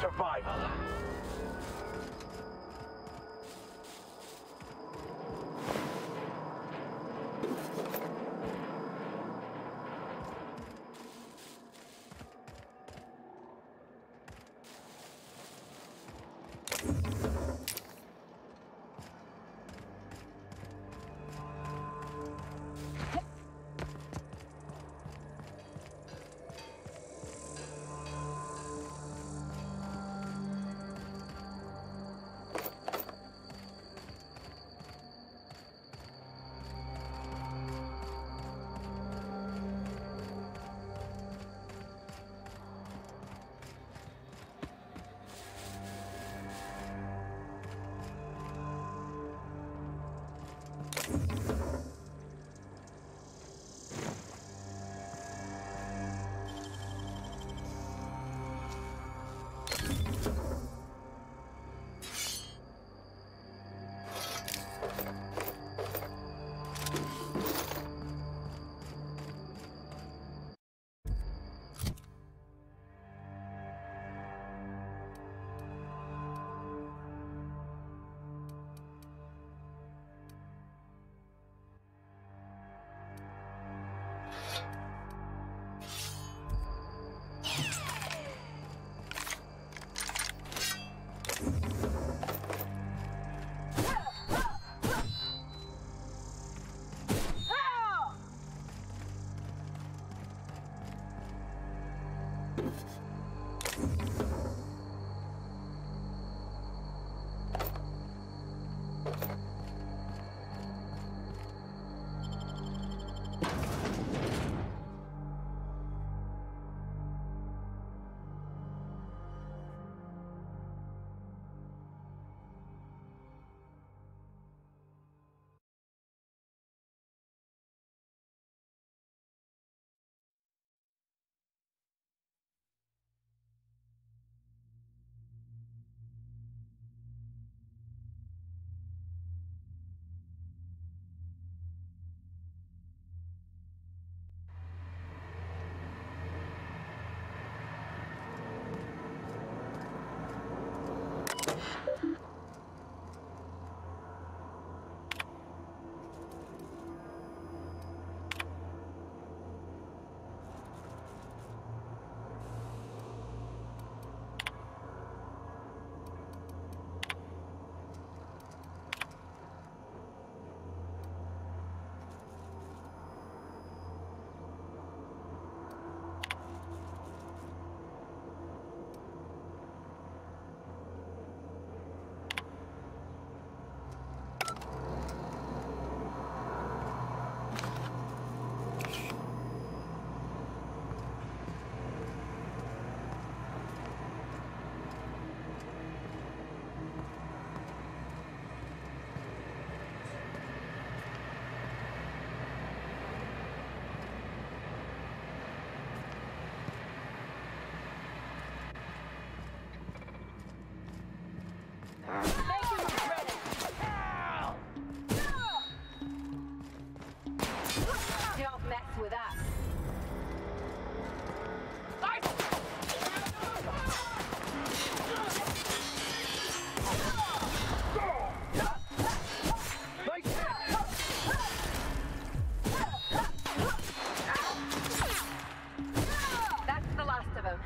survival. Don't mess with us. That's the last of them.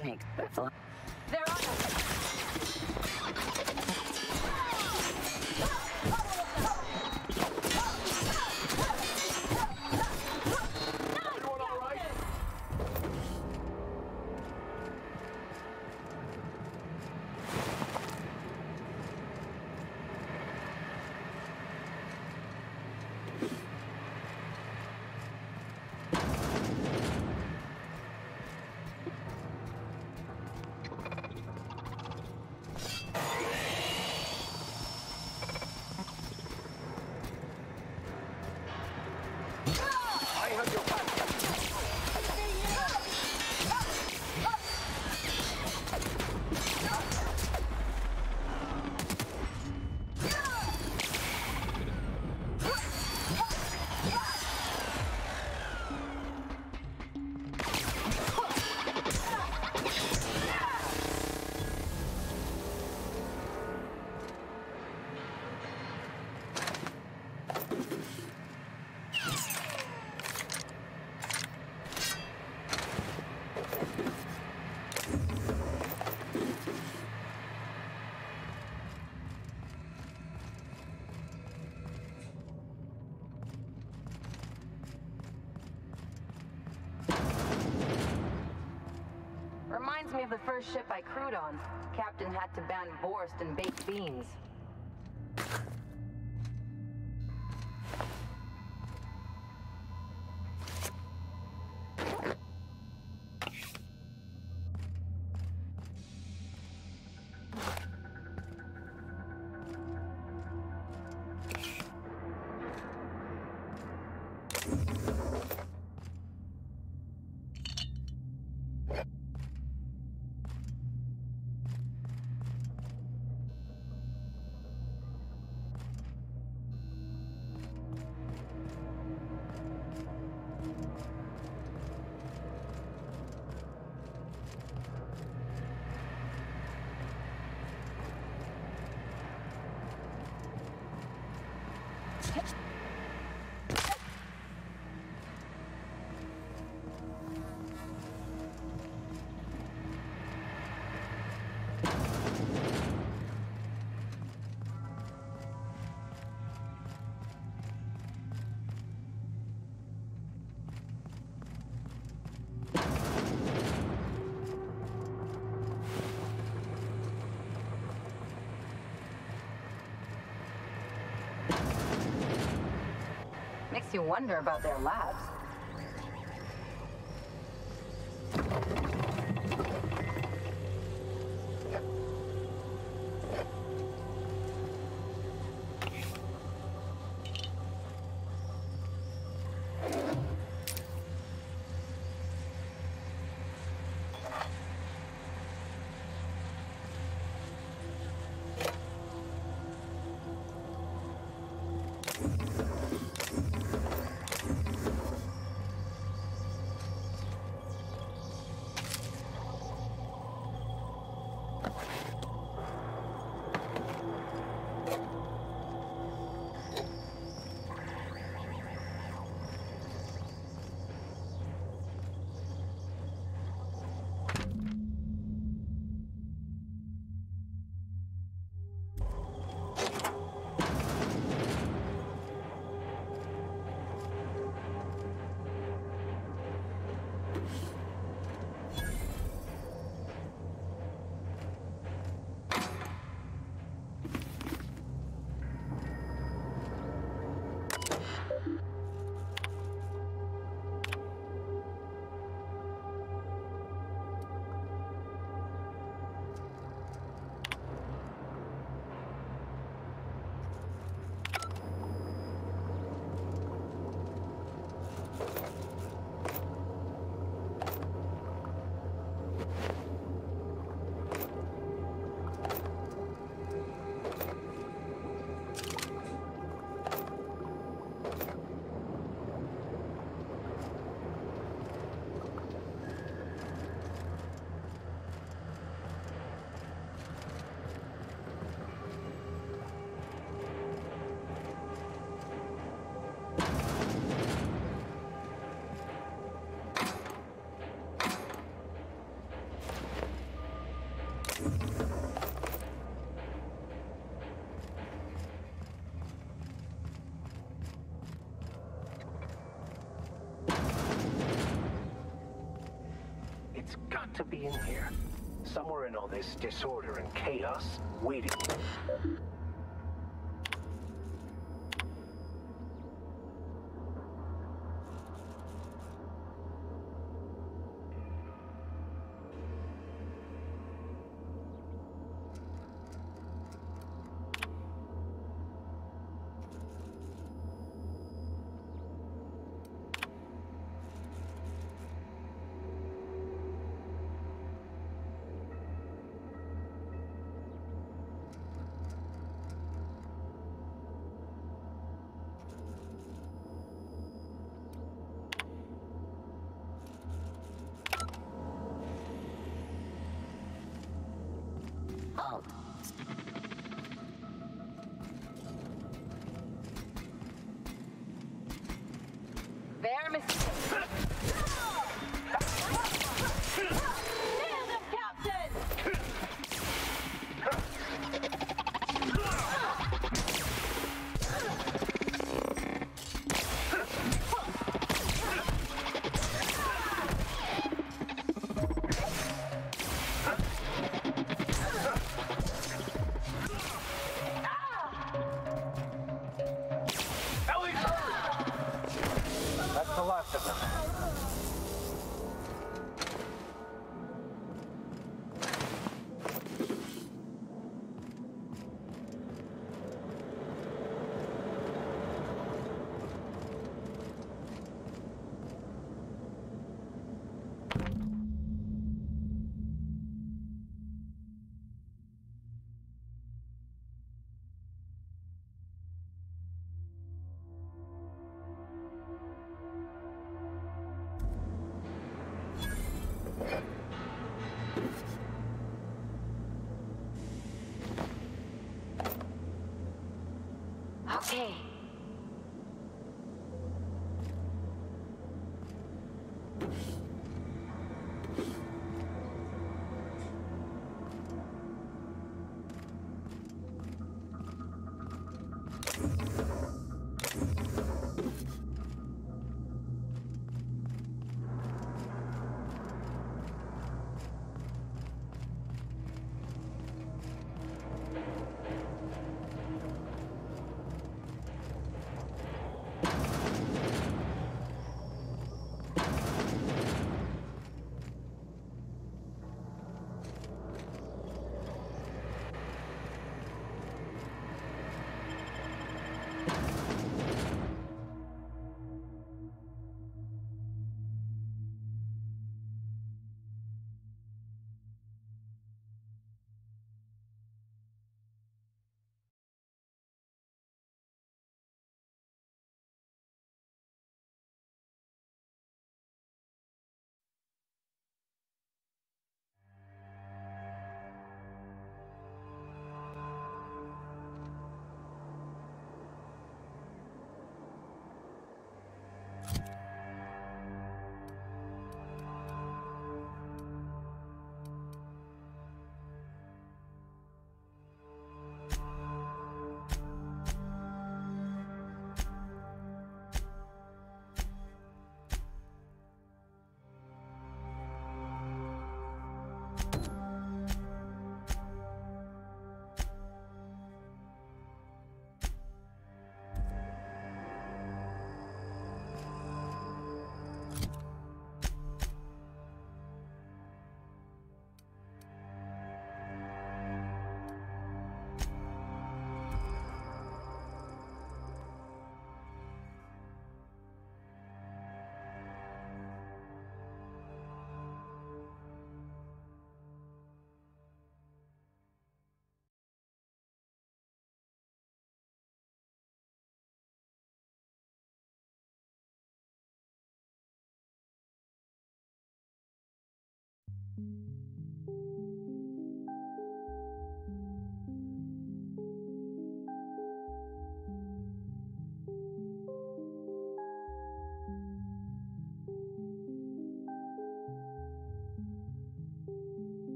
clinic. But They're on us. Everyone all right? I have your back. Reminds me of the first ship I crewed on. Captain had to ban Vorst and baked beans. Makes you wonder about their labs. It's got to be in here. Somewhere in all this disorder and chaos, waiting. There, Mr. Nailed him, Captain!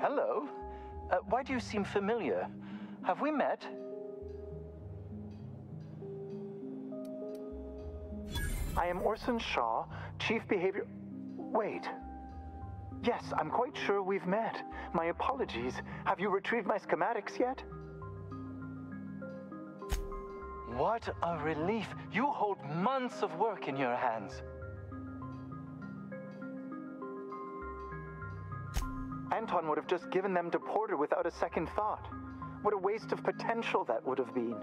Hello. Why do you seem familiar? Have we met? I am Orson Shaw, Chief Behavior... Wait. Yes, I'm quite sure we've met. My apologies. Have you retrieved my schematics yet? What a relief. You hold months of work in your hands. Anton would have just given them to Porter without a second thought. What a waste of potential that would have been.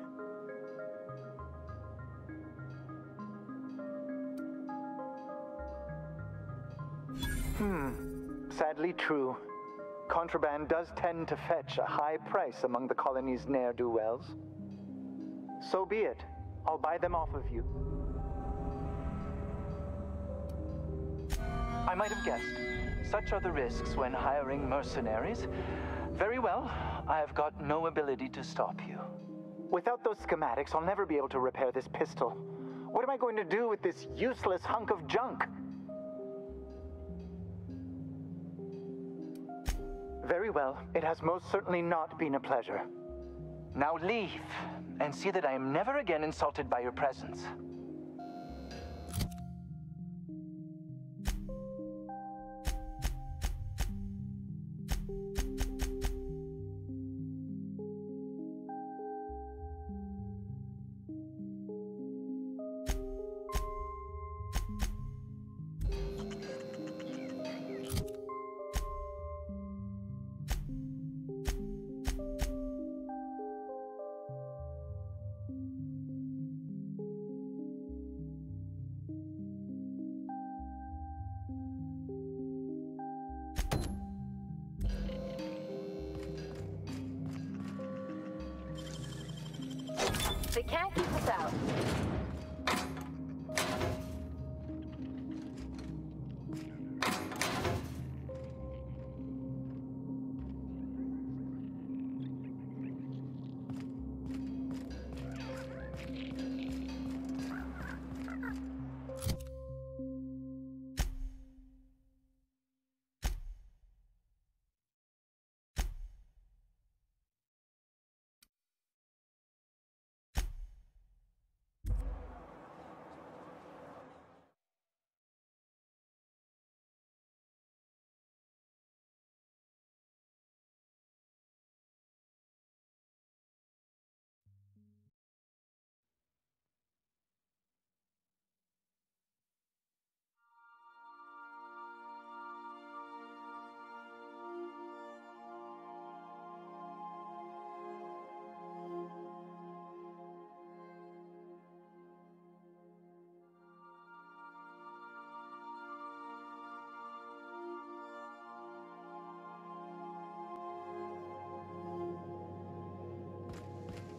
Sadly true. Contraband does tend to fetch a high price among the colony's ne'er-do-wells. So be it. I'll buy them off of you. I might have guessed. Such are the risks when hiring mercenaries. Very well. I have got no ability to stop you. Without those schematics, I'll never be able to repair this pistol. What am I going to do with this useless hunk of junk? Very well. It has most certainly not been a pleasure. Now leave, and see that I am never again insulted by your presence. They can't keep us out.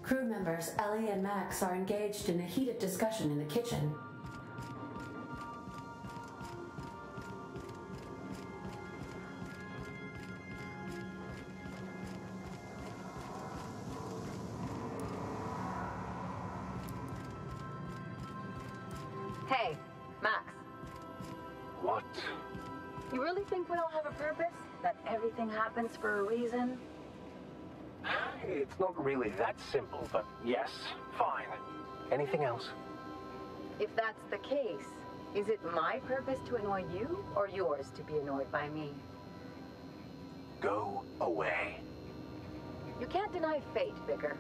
Crew members Ellie and Max are engaged in a heated discussion in the kitchen. Hey, Max. What? You really think we don't have a purpose? That everything happens for a reason? It's not really that simple, but yes, fine. Anything else? If that's the case, is it my purpose to annoy you, or yours to be annoyed by me? Go away. You can't deny fate, Vicar.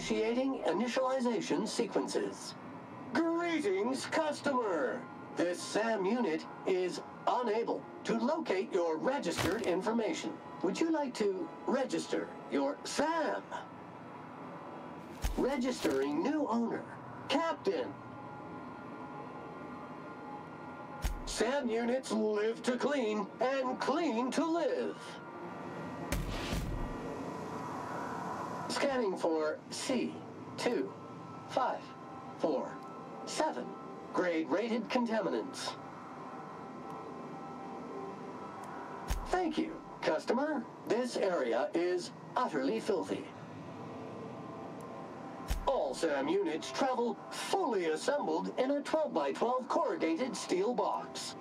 Initiating initialization sequences. Greetings, customer! This SAM unit is unable to locate your registered information. Would you like to register your SAM? Registering new owner, Captain. SAM units live to clean and clean to live. Scanning for C2547. Grade rated contaminants. Thank you, customer. This area is utterly filthy. All SAM units travel fully assembled in a 12x12 corrugated steel box.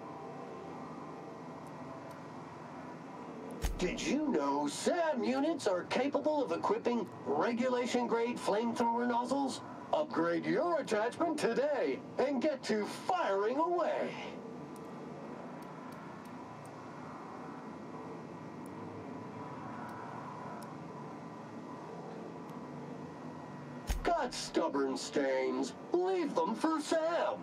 Did you know SAM units are capable of equipping regulation-grade flamethrower nozzles? Upgrade your attachment today and get to firing away. Got stubborn stains? Leave them for Sam.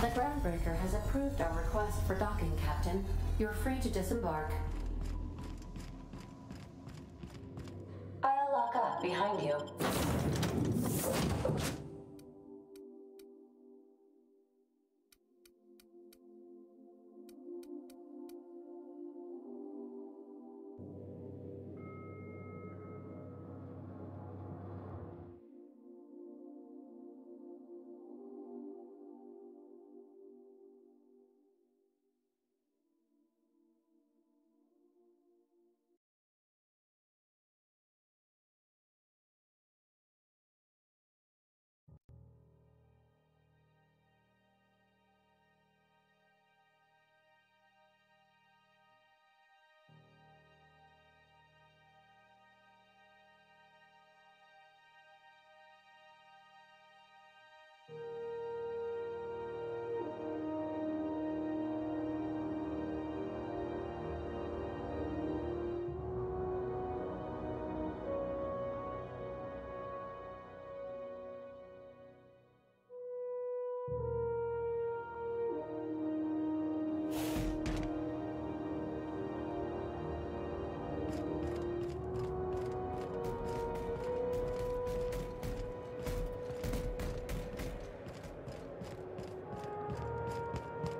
The Groundbreaker has approved our request for docking, Captain. You're free to disembark. I'll lock up behind you.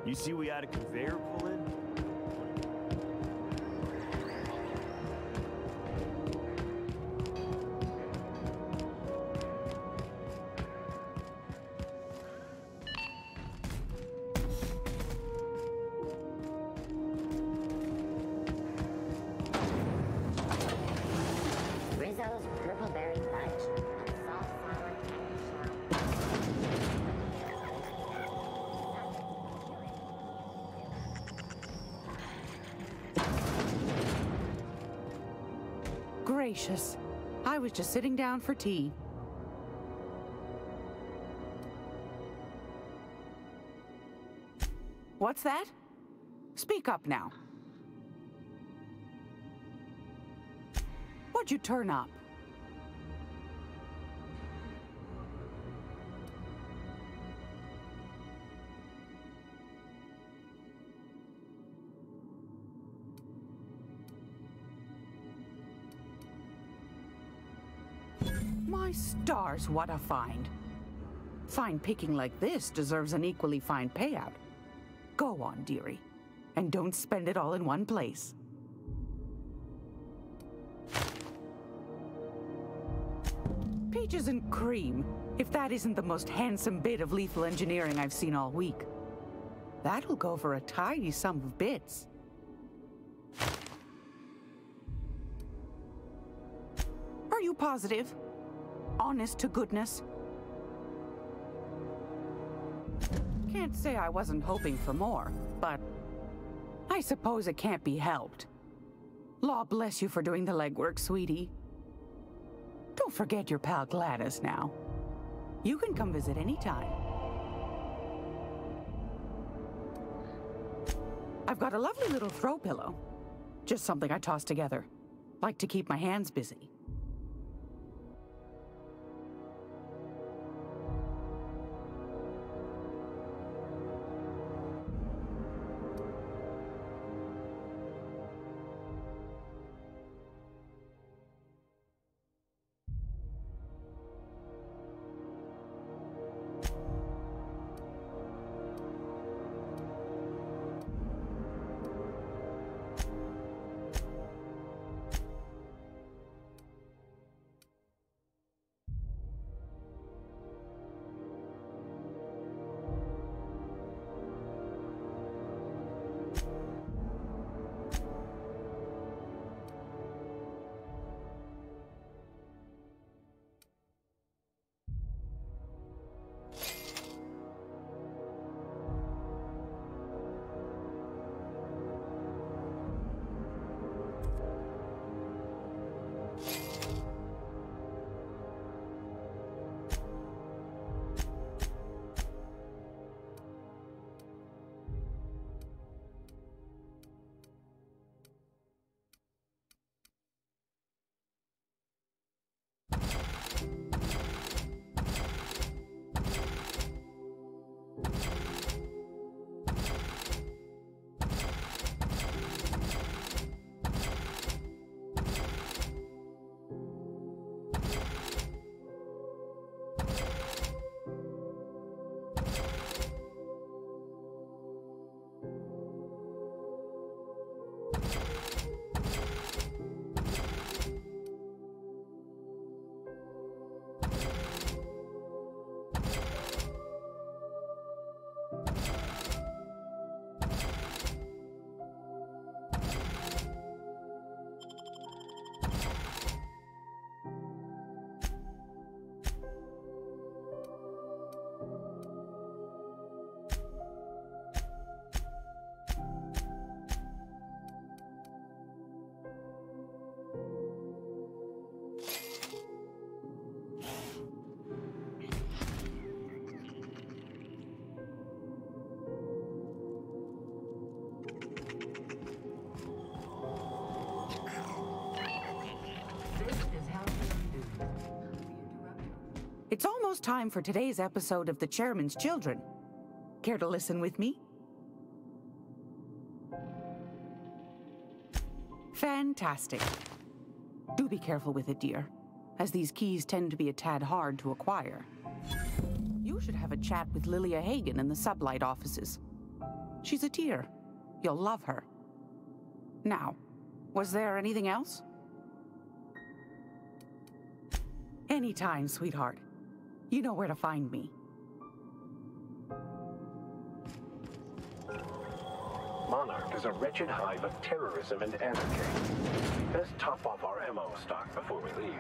You see we had a conveyor pull in? Rizzo's Purple Berry Fudge. A salt flour Gracious. I was just sitting down for tea. What's that? Speak up now. What'd you turn up? My stars, what a find. Fine picking like this deserves an equally fine payout. Go on, dearie, and don't spend it all in one place. Peach isn't cream, if that isn't the most handsome bit of lethal engineering I've seen all week. That'll go for a tidy sum of bits. Are you positive? Honest to goodness? Can't say I wasn't hoping for more, but I suppose it can't be helped. Law bless you for doing the legwork, sweetie. Don't forget your pal Gladys now. You can come visit anytime. I've got a lovely little throw pillow. Just something I toss together. Like to keep my hands busy. It's almost time for today's episode of The Chairman's Children. Care to listen with me? Fantastic. Do be careful with it, dear, as these keys tend to be a tad hard to acquire. You should have a chat with Lilia Hagen in the Sublight offices. She's a dear. You'll love her. Now, was there anything else? Anytime, sweetheart. You know where to find me. Monarch is a wretched hive of terrorism and anarchy. Best top off our ammo stock before we leave.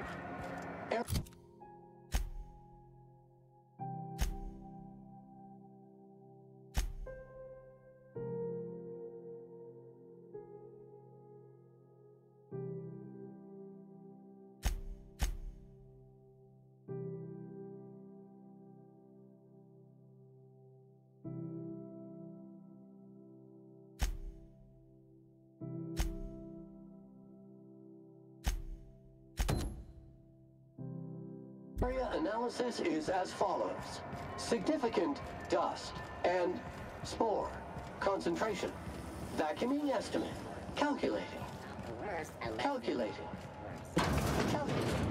Area analysis is as follows. Significant dust and spore concentration. Vacuuming estimate. Calculating. Calculating. Calculating.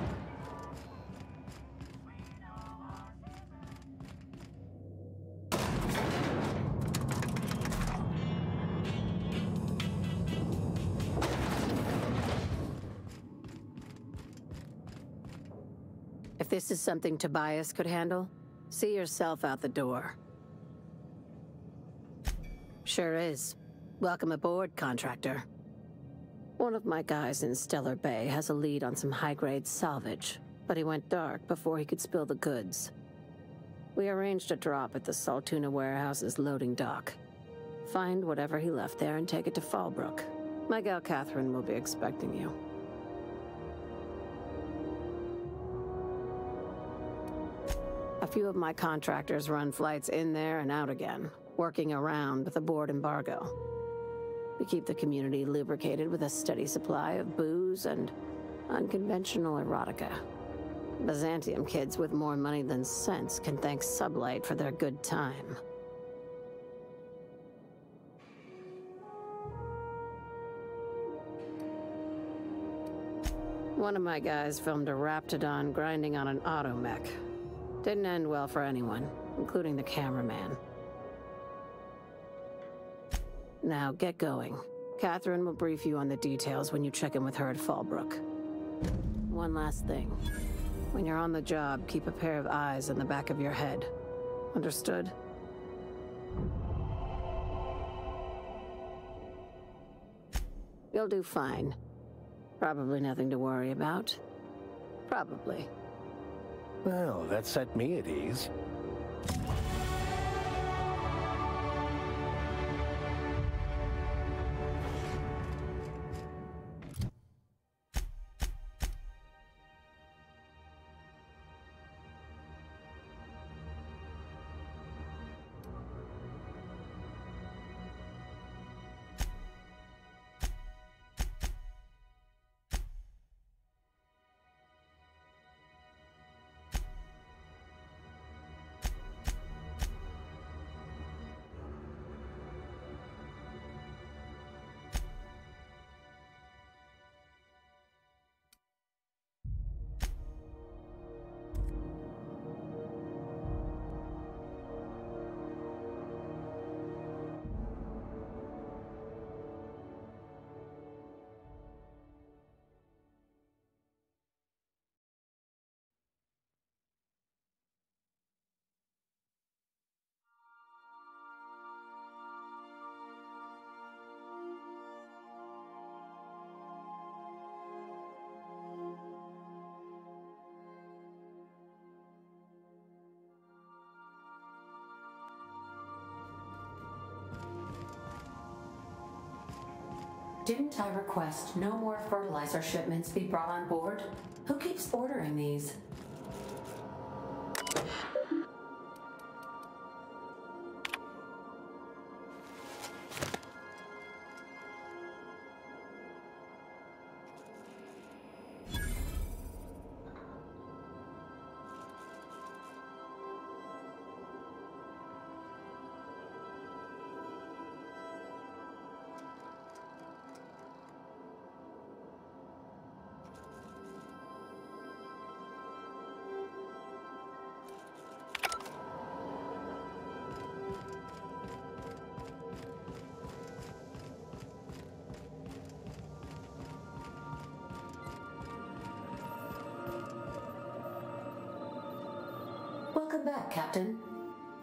If this is something Tobias could handle, see yourself out the door. Sure is. Welcome aboard, contractor. One of my guys in Stellar Bay has a lead on some high-grade salvage, but he went dark before he could spill the goods. We arranged a drop at the Saltuna warehouse's loading dock. Find whatever he left there and take it to Fallbrook. My gal Catherine will be expecting you. A few of my contractors run flights in there and out again, working around the board embargo. We keep the community lubricated with a steady supply of booze and unconventional erotica. Byzantium kids with more money than sense can thank Sublight for their good time. One of my guys filmed a Raptidon grinding on an automech. Didn't end well for anyone, including the cameraman. Now, get going. Catherine will brief you on the details when you check in with her at Fallbrook. One last thing. When you're on the job, keep a pair of eyes in the back of your head. Understood? You'll do fine. Probably nothing to worry about. Probably. Well, that set me at ease. Didn't I request no more fertilizer shipments be brought on board? Who keeps ordering these? Welcome back, Captain.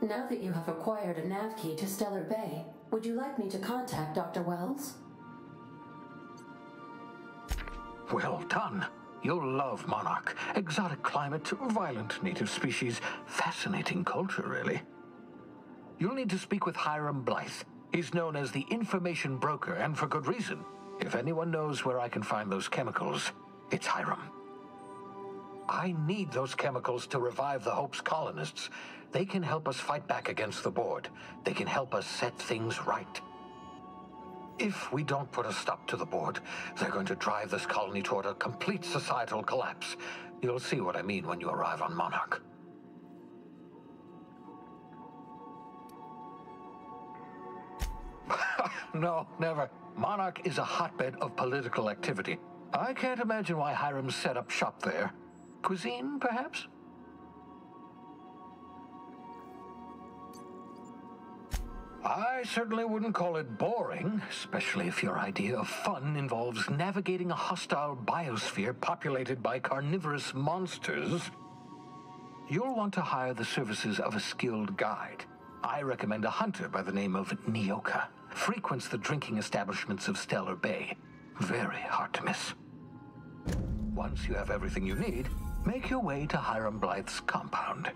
Now that you have acquired a nav key to Stellar Bay, would you like me to contact Dr. Wells? Well done. You'll love Monarch. Exotic climate, violent native species, fascinating culture, really. You'll need to speak with Hiram Blythe. He's known as the information broker, and for good reason. If anyone knows where I can find those chemicals, it's Hiram. I need those chemicals to revive the Hope's colonists. They can help us fight back against the board. They can help us set things right. If we don't put a stop to the board, they're going to drive this colony toward a complete societal collapse. You'll see what I mean when you arrive on Monarch. No, never. Monarch is a hotbed of political activity. I can't imagine why Hiram set up shop there. Cuisine, perhaps? I certainly wouldn't call it boring, especially if your idea of fun involves navigating a hostile biosphere populated by carnivorous monsters. you'll want to hire the services of a skilled guide. I recommend a hunter by the name of Nyoka. Frequents the drinking establishments of Stellar Bay. Very hard to miss. Once you have everything you need, make your way to Hiram Blythe's compound.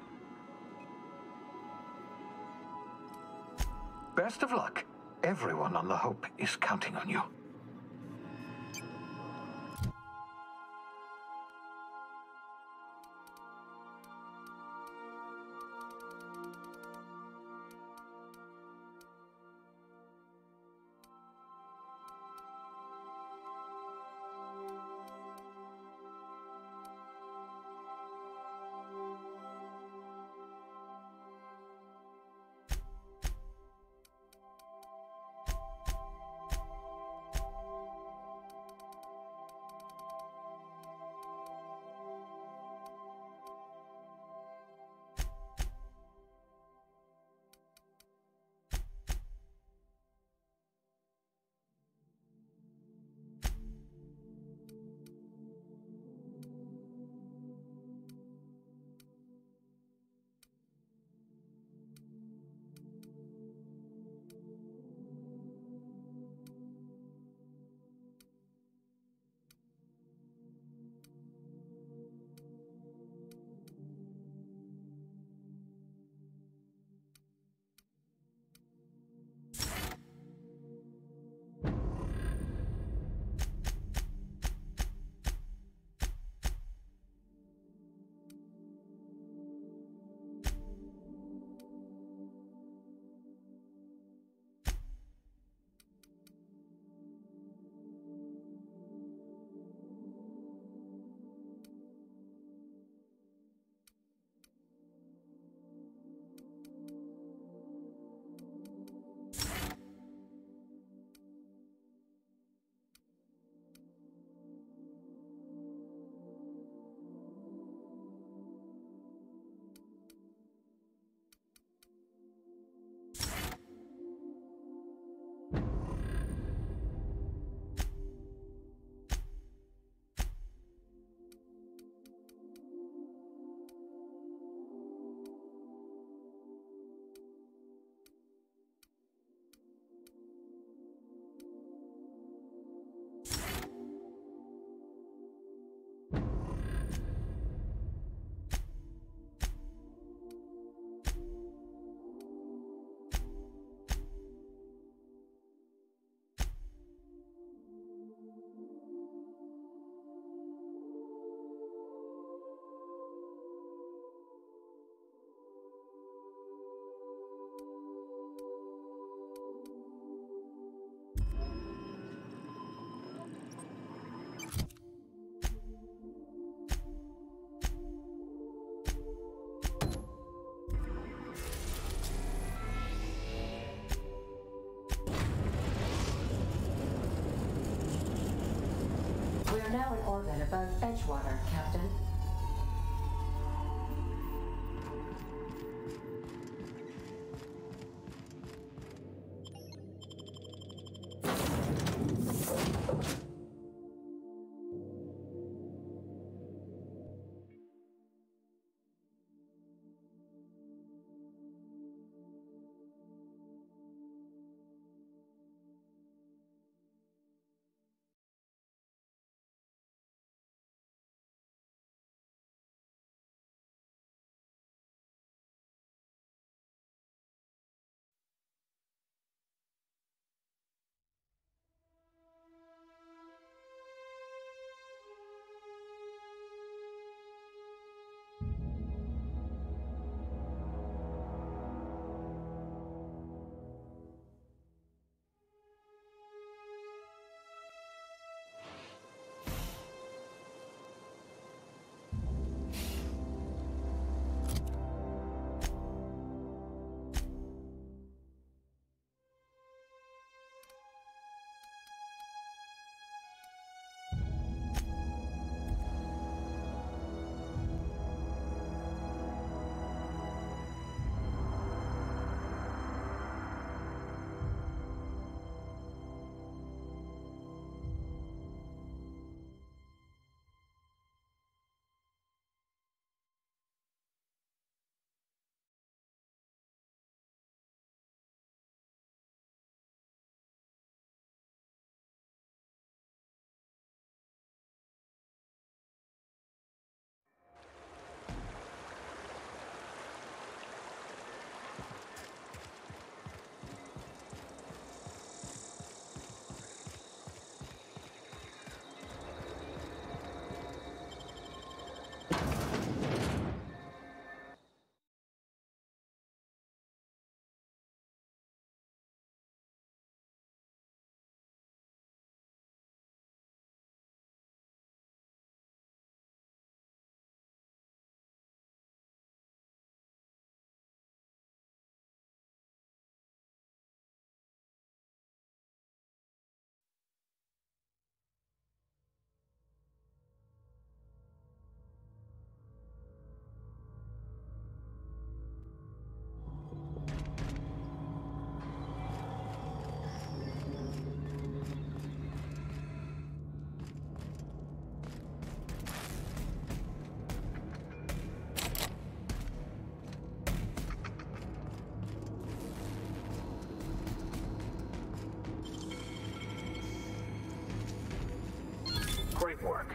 Best of luck. Everyone on the Hope is counting on you. We are now in orbit above Edgewater, Captain. network.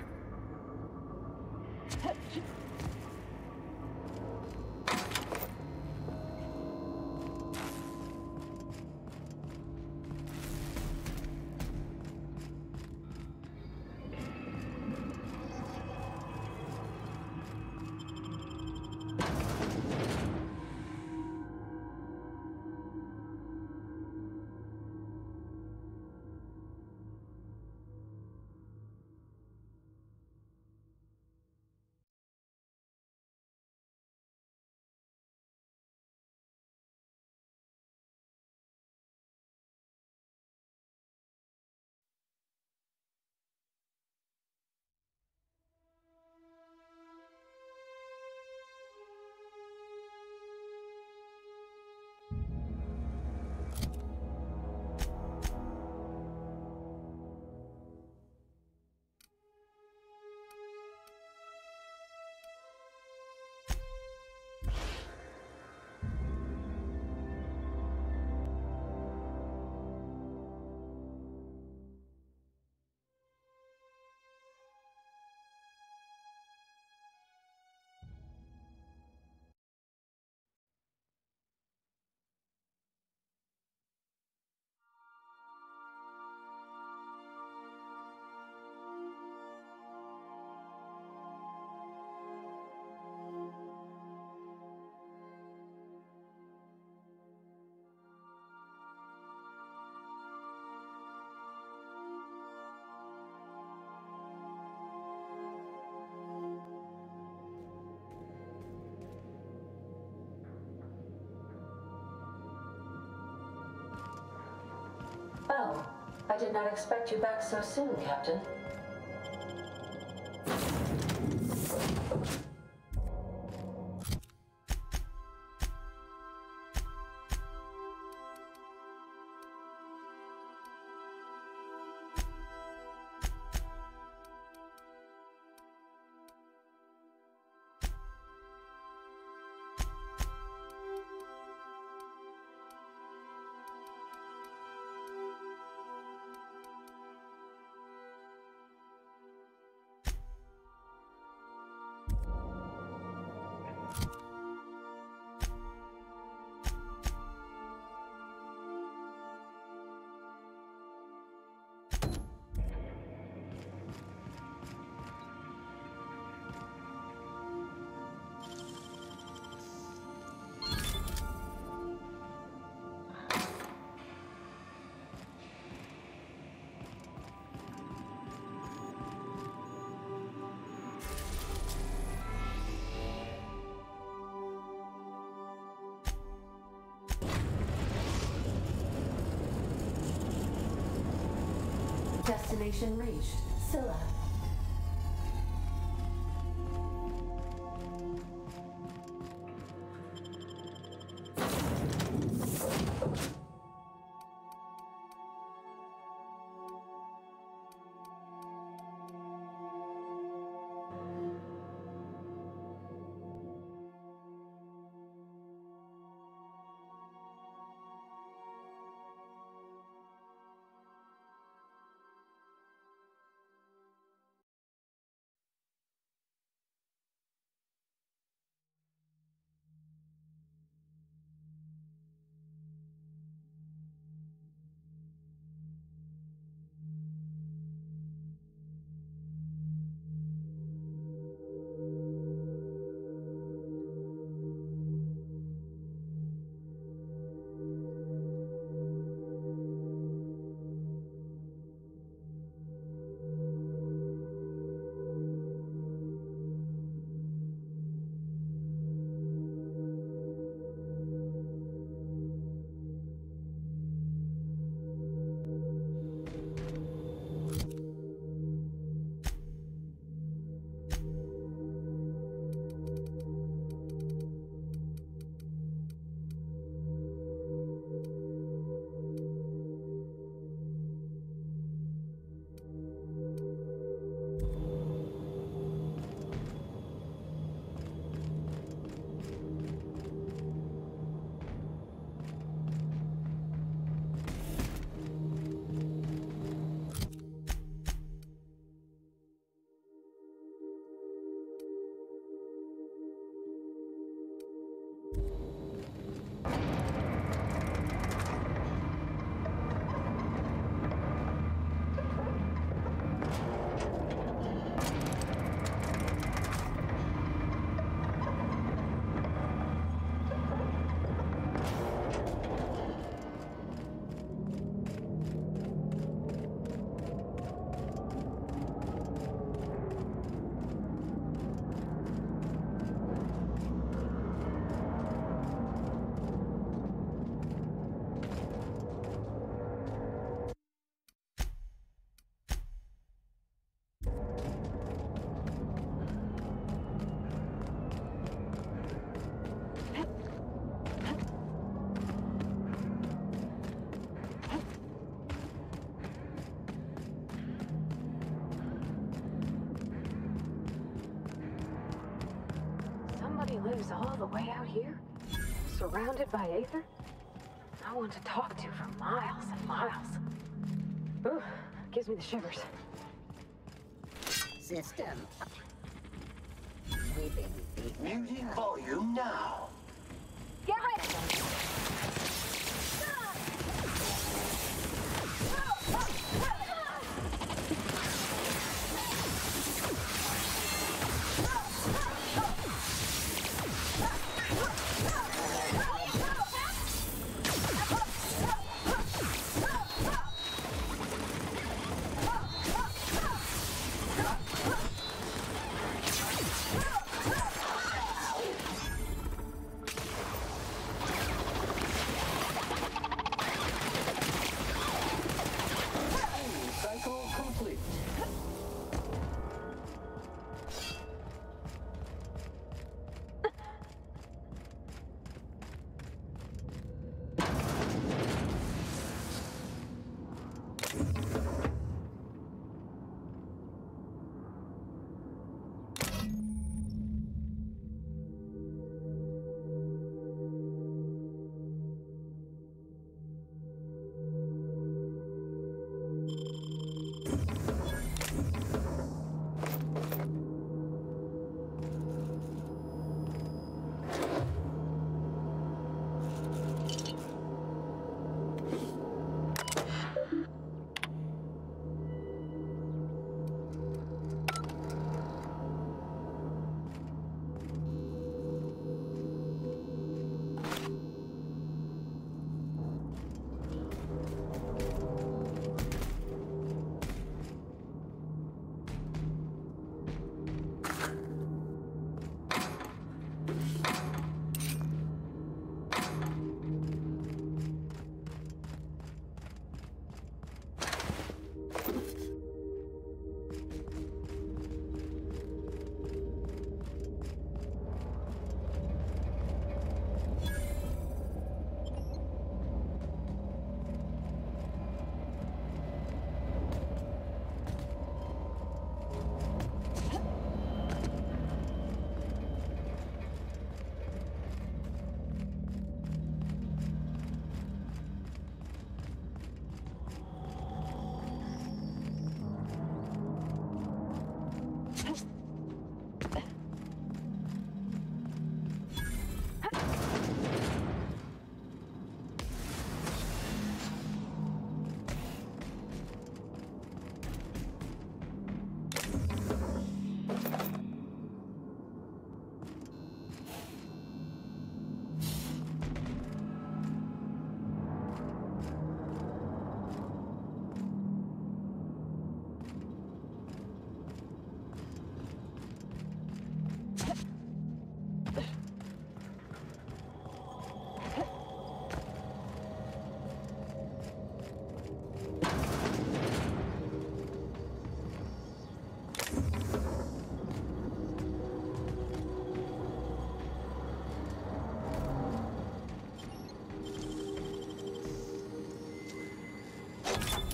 Oh, I did not expect you back so soon, Captain. Destination reached. Scylla. He lives all the way out here, surrounded by Aether. No one to talk to for miles and miles. Ooh, gives me the shivers. System. Sweeping. Muting volume now. Get ready! Cycle complete.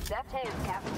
Deft hands, Captain.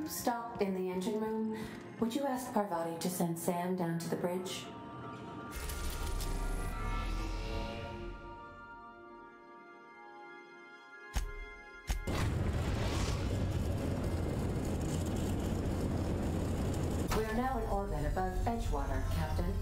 you stop in the engine room, would you ask Parvati to send Sam down to the bridge? We are now in orbit above Edgewater, Captain.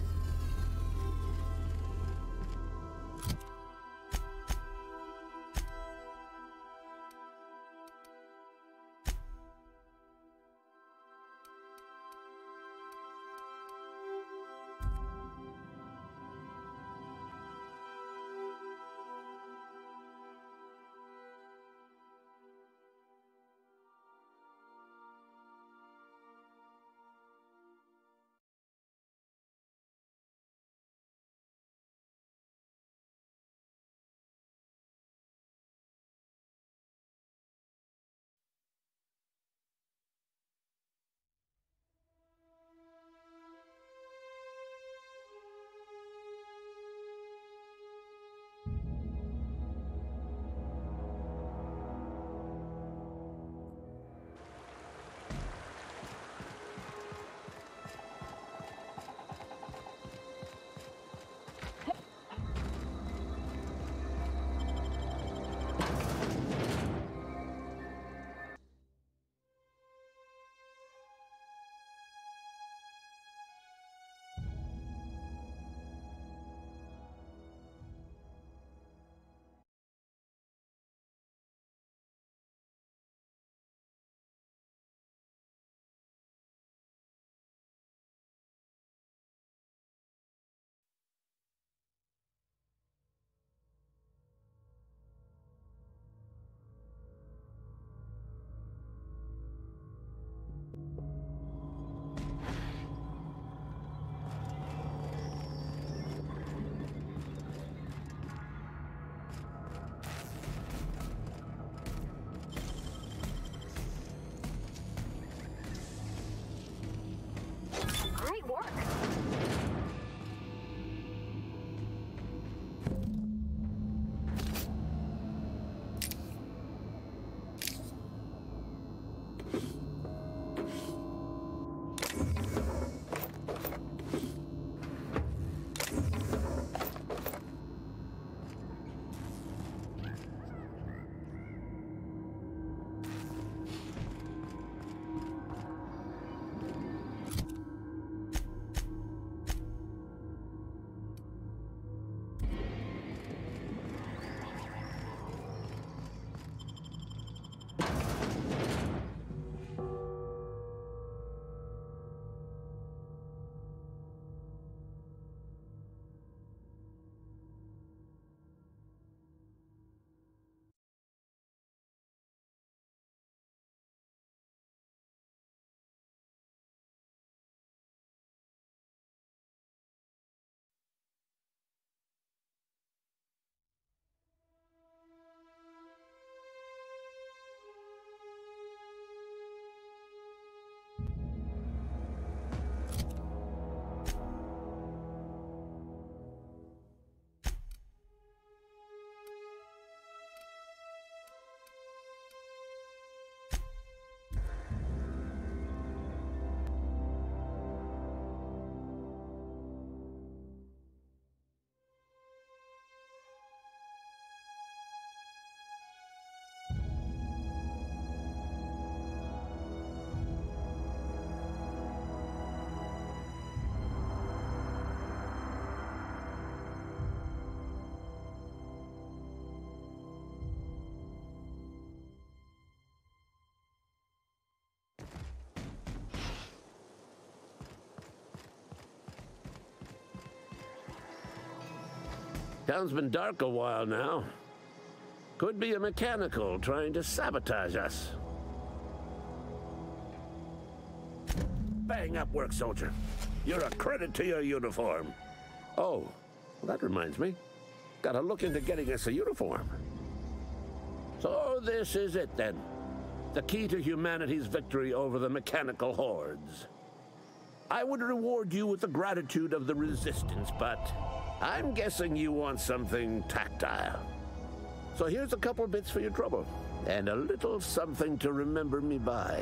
Great work. Town's been dark a while now. Could be a mechanical trying to sabotage us. Bang up work, soldier. You're a credit to your uniform. Oh, well, that reminds me. Gotta look into getting us a uniform. So this is it then. The key to humanity's victory over the mechanical hordes. I would reward you with the gratitude of the Resistance, but I'm guessing you want something tactile. So here's a couple bits for your trouble, and a little something to remember me by.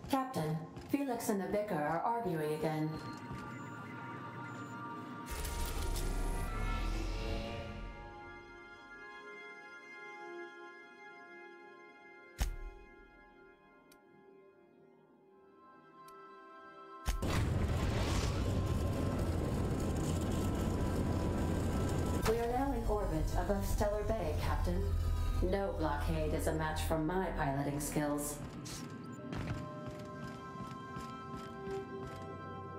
Captain, Felix and the Vicar are arguing again. We are now in orbit above Stellar Bay, Captain. No blockade is a match for my piloting skills.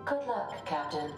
Good luck, Captain.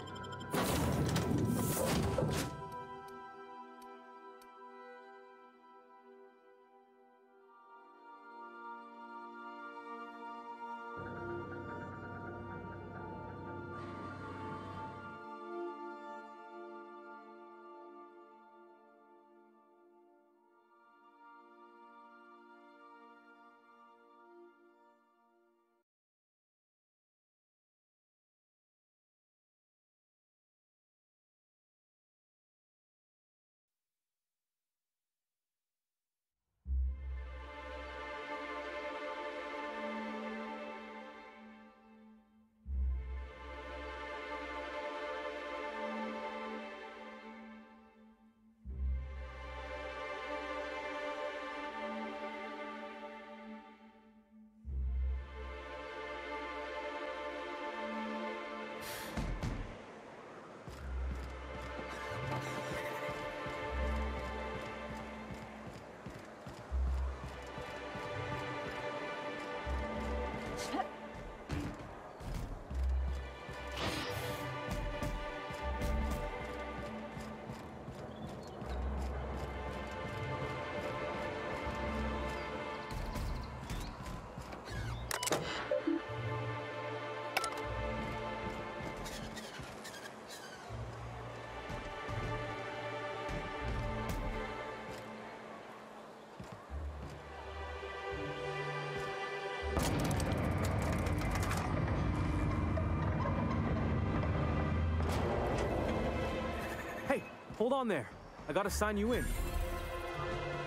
Hey, hold on there. I gotta sign you in.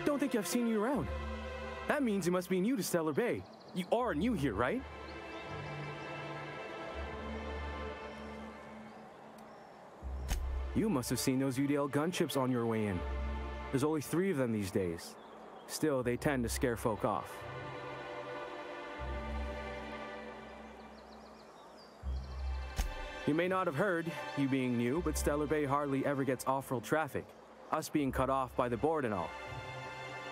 Don't think I've seen you around. That means you must be new to Stellar Bay. You are new here, right? You must have seen those UDL gunships on your way in. There's only 3 of them these days. Still, they tend to scare folk off. You may not have heard, you being new, but Stellar Bay hardly ever gets off-world traffic, us being cut off by the board and all.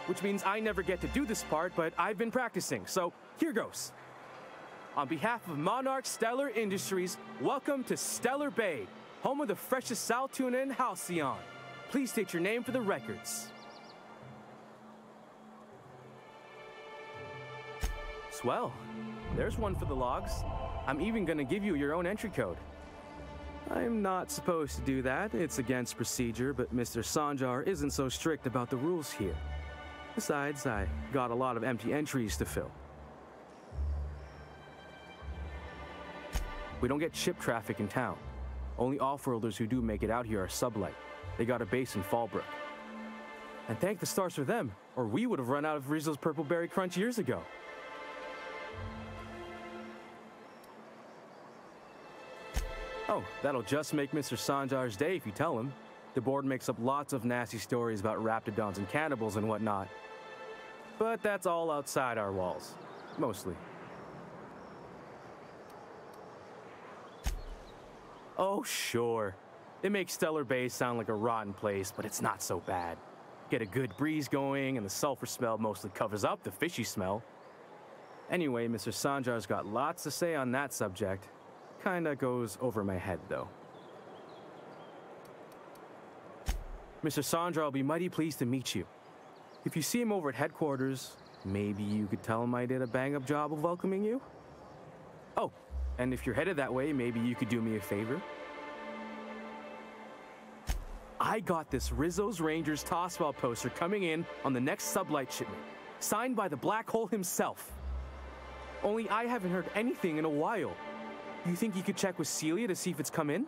Which means I never get to do this part, but I've been practicing, so here goes. On behalf of Monarch Stellar Industries, welcome to Stellar Bay, home of the freshest sal tuna and halcyon. Please state your name for the records. Swell. There's one for the logs. I'm even gonna give you your own entry code. I'm not supposed to do that. It's against procedure, but Mr. Sanjar isn't so strict about the rules here. Besides, I got a lot of empty entries to fill. We don't get ship traffic in town. Only off-worlders who do make it out here are Sublight. They got a base in Fallbrook. And thank the stars for them, or we would have run out of Rizzo's Purple Berry Crunch years ago. Oh, that'll just make Mr. Sanjar's day if you tell him. The board makes up lots of nasty stories about raptidons and cannibals and whatnot. But that's all outside our walls. Mostly. Oh, sure. It makes Stellar Bay sound like a rotten place, but it's not so bad. Get a good breeze going, and the sulfur smell mostly covers up the fishy smell. Anyway, Mr. Sanjar's got lots to say on that subject. Kinda goes over my head, though. Mr. Sanjar will be mighty pleased to meet you. If you see him over at headquarters, maybe you could tell him I did a bang-up job of welcoming you? Oh, and if you're headed that way, maybe you could do me a favor? I got this Rizzo's Rangers Tosswell poster coming in on the next Sublight shipment, signed by the Black Hole himself. Only I haven't heard anything in a while. You think you could check with Celia to see if it's come in?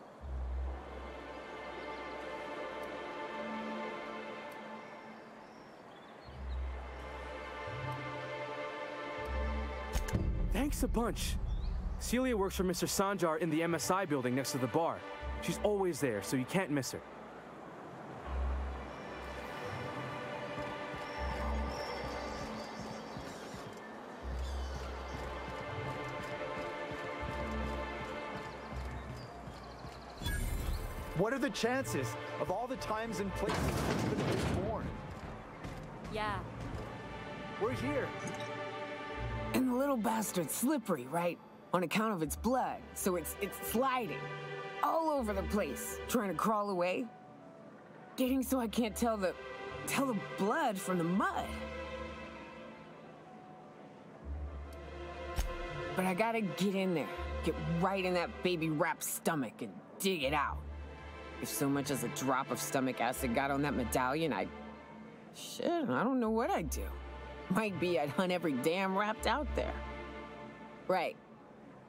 Thanks a bunch. Celia works for Mr. Sanjar in the MSI building next to the bar. She's always there, so you can't miss her. What are the chances of all the times and places you could have been born? Yeah. We're here. And the little bastard's slippery, right? On account of its blood, so it's sliding all over the place, trying to crawl away. Getting so I can't tell the blood from the mud. But I gotta get in there, get right in that baby rap's stomach and dig it out. If so much as a drop of stomach acid got on that medallion, shit, I don't know what I'd do. Might be I'd hunt every damn Rapt out there. Right.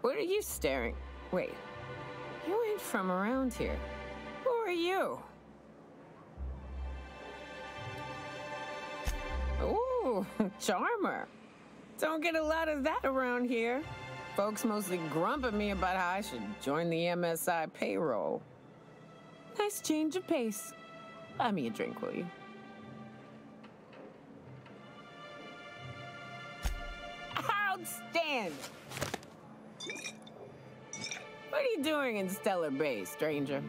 What are you staring? Wait. You ain't from around here. Who are you? Ooh, charmer. Don't get a lot of that around here. Folks mostly grump at me about how I should join the MSI payroll. Nice change of pace. Buy me a drink, will you? Outstanding! What are you doing in Stellar Bay, stranger?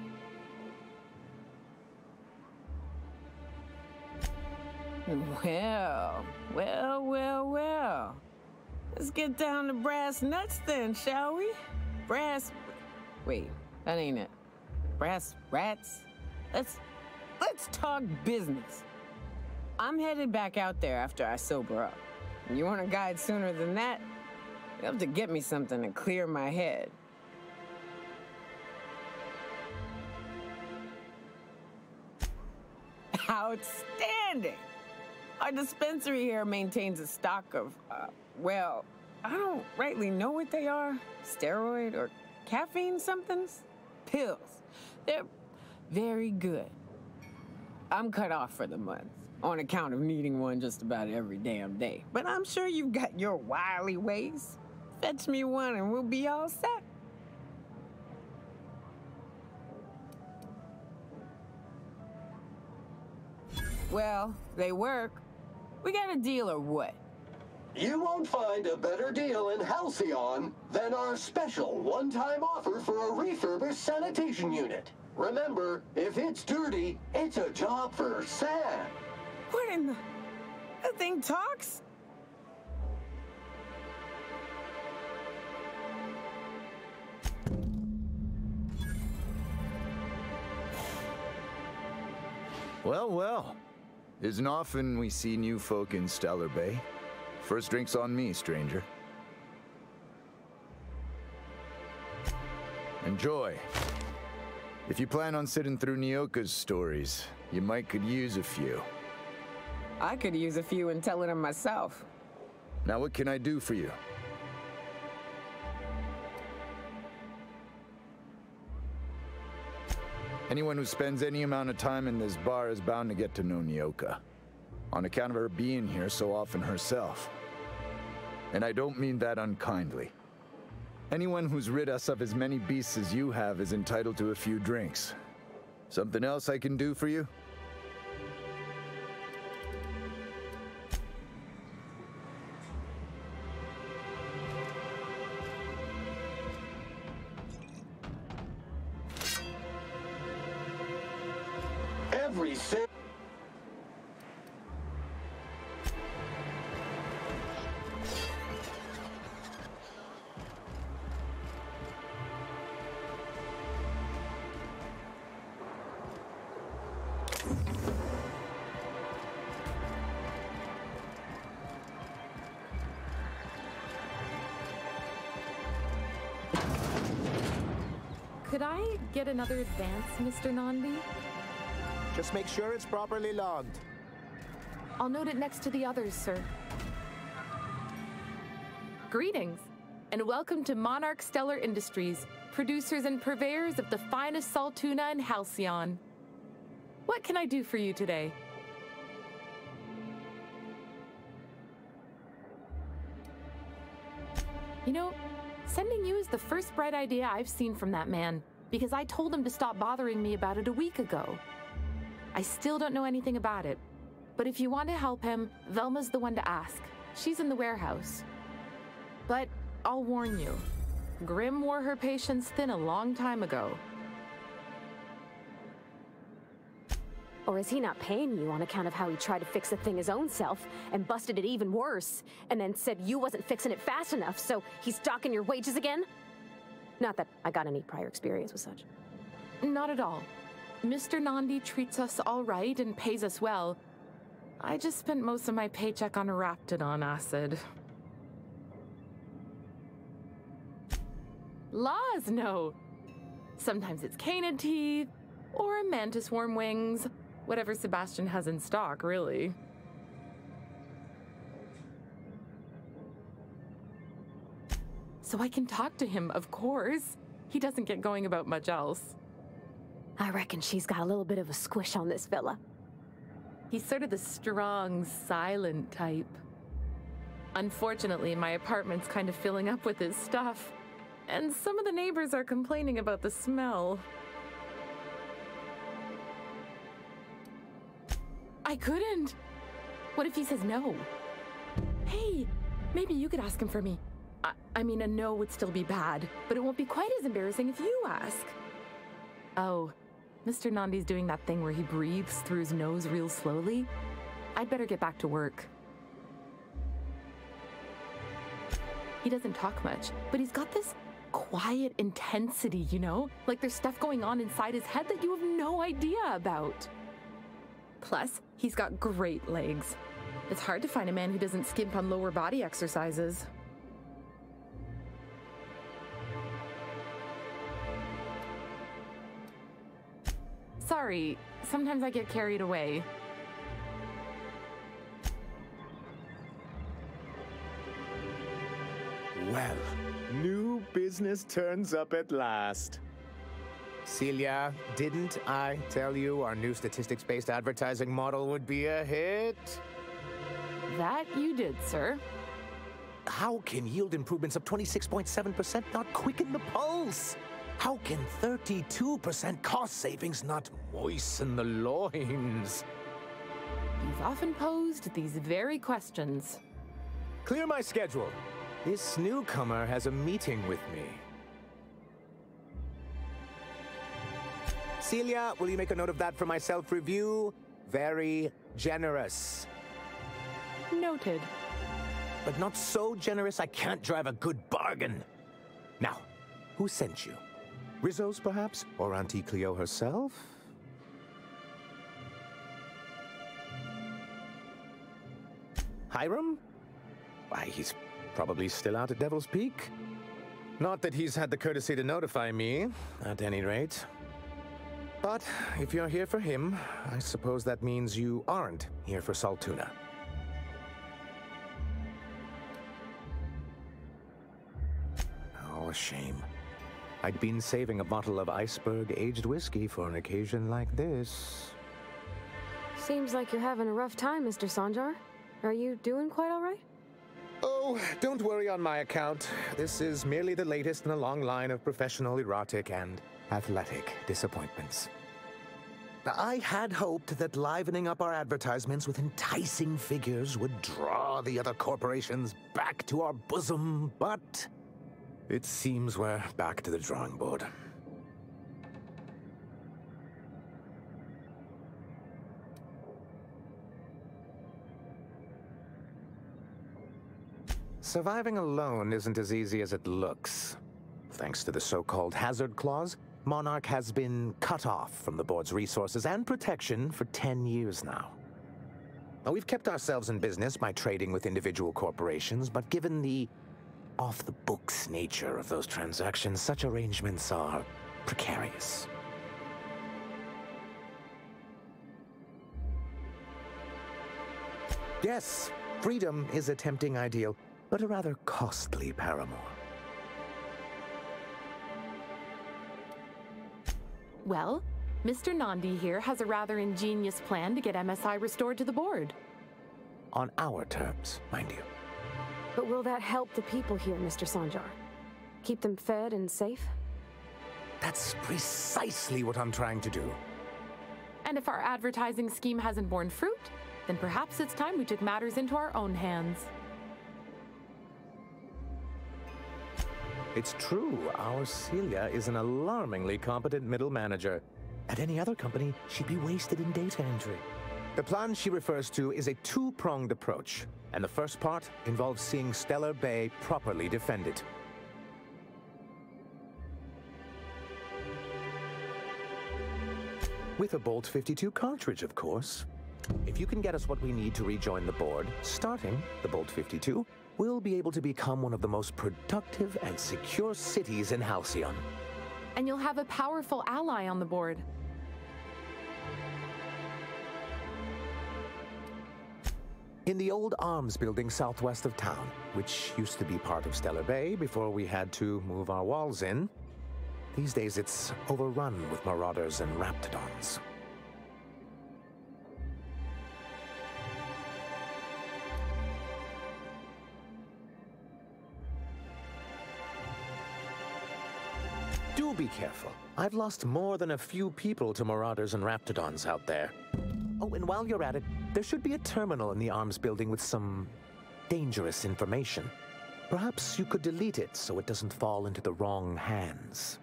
Well. Let's get down to brass nuts then, shall we? Wait, that ain't it. Brass rats? Let's talk business. I'm headed back out there after I sober up. You want a guide sooner than that? You have to get me something to clear my head. Outstanding! Our dispensary here maintains a stock of, well, I don't rightly know what they are. Steroid or caffeine somethings? Pills. They're very good. I'm cut off for the month, on account of needing one just about every damn day. But I'm sure you've got your wily ways. Fetch me one and we'll be all set. Well, they work. We got a deal or what? You won't find a better deal in Halcyon than our special one-time offer for a refurbished sanitation unit. Remember, if it's dirty, it's a job for Sam. What in the... That thing talks? Well. Isn't often we see new folk in Stellar Bay. First drink's on me, stranger. Enjoy. If you plan on sitting through Nyoka's stories, you could use a few. I could use a few and telling them myself. Now what can I do for you? Anyone who spends any amount of time in this bar is bound to get to know Nyoka, on account of her being here so often herself. And I don't mean that unkindly. Anyone who's rid us of as many beasts as you have is entitled to a few drinks. Something else I can do for you? Could I get another advance, Mr. Nandi? Just make sure it's properly logged. I'll note it next to the others, sir. Greetings, and welcome to Monarch Stellar Industries, producers and purveyors of the finest salt tuna in Halcyon. What can I do for you today? You know, Sending you is the first bright idea I've seen from that man, because I told him to stop bothering me about it a week ago. I still don't know anything about it, but if you want to help him, Velma's the one to ask. She's in the warehouse. But I'll warn you, Grim wore her patience thin a long time ago. Or is he not paying you on account of how he tried to fix the thing his own self and busted it even worse, and then said you wasn't fixing it fast enough, so he's docking your wages again? Not that I got any prior experience with such. Not at all. Mr. Nandi treats us all right and pays us well. I just spent most of my paycheck on Raptidon acid. Laws, no. Sometimes it's canid teeth, or mantis worm wings. Whatever Sebastian has in stock, really. So I can talk to him, of course. He doesn't get going about much else. I reckon she's got a little bit of a squish on this fella. He's sort of the strong, silent type. Unfortunately, my apartment's kind of filling up with his stuff, and some of the neighbors are complaining about the smell. I couldn't. What if he says no? Hey, maybe you could ask him for me. I mean, a no would still be bad, but it won't be quite as embarrassing if you ask. Oh, Mr. Nandi's doing that thing where he breathes through his nose real slowly. I'd better get back to work. He doesn't talk much, but he's got this quiet intensity, you know? Like there's stuff going on inside his head that you have no idea about. Plus, he's got great legs. It's hard to find a man who doesn't skimp on lower body exercises. Sorry, sometimes I get carried away. Well, new business turns up at last. Celia, didn't I tell you our new statistics-based advertising model would be a hit? That you did, sir. How can yield improvements of 26.7% not quicken the pulse? How can 32% cost savings not moisten the loins? You've often posed these very questions. Clear my schedule. This newcomer has a meeting with me. Celia, will you make a note of that for my self-review? Very generous. Noted. But not so generous I can't drive a good bargain. Now, who sent you? Rizzo's, perhaps? Or Auntie Cleo herself? Hiram? Why, he's probably still out at Devil's Peak. Not that he's had the courtesy to notify me, at any rate. But if you're here for him, I suppose that means you aren't here for Saltuna. Oh, a shame. I'd been saving a bottle of iceberg-aged whiskey for an occasion like this. Seems like you're having a rough time, Mr. Sanjar. Are you doing quite all right? Oh, don't worry on my account. This is merely the latest in a long line of professional, erotic, and athletic disappointments. I had hoped that livening up our advertisements with enticing figures would draw the other corporations back to our bosom, but it seems we're back to the drawing board. Surviving alone isn't as easy as it looks. Thanks to the so-called hazard clause, Monarch has been cut off from the board's resources and protection for 10 years now. Now, we've kept ourselves in business by trading with individual corporations, but given the off-the-books nature of those transactions, such arrangements are precarious. Yes, freedom is a tempting ideal, but a rather costly paramour. Well, Mr. Nandi here has a rather ingenious plan to get MSI restored to the board. On our terms, mind you. But will that help the people here, Mr. Sanjar? Keep them fed and safe? That's precisely what I'm trying to do. And if our advertising scheme hasn't borne fruit, then perhaps it's time we took matters into our own hands. It's true, our Celia is an alarmingly competent middle manager. At any other company, she'd be wasted in data entry. The plan she refers to is a two-pronged approach, and the first part involves seeing Stellar Bay properly defended. With a Bolt 52 cartridge, of course. If you can get us what we need to rejoin the board, starting the Bolt 52, we'll be able to become one of the most productive and secure cities in Halcyon. And you'll have a powerful ally on the board. In the old arms building southwest of town, which used to be part of Stellar Bay before we had to move our walls in, these days it's overrun with marauders and raptidons. Do be careful. I've lost more than a few people to marauders and raptidons out there. Oh, and while you're at it, there should be a terminal in the arms building with some dangerous information. Perhaps you could delete it so it doesn't fall into the wrong hands.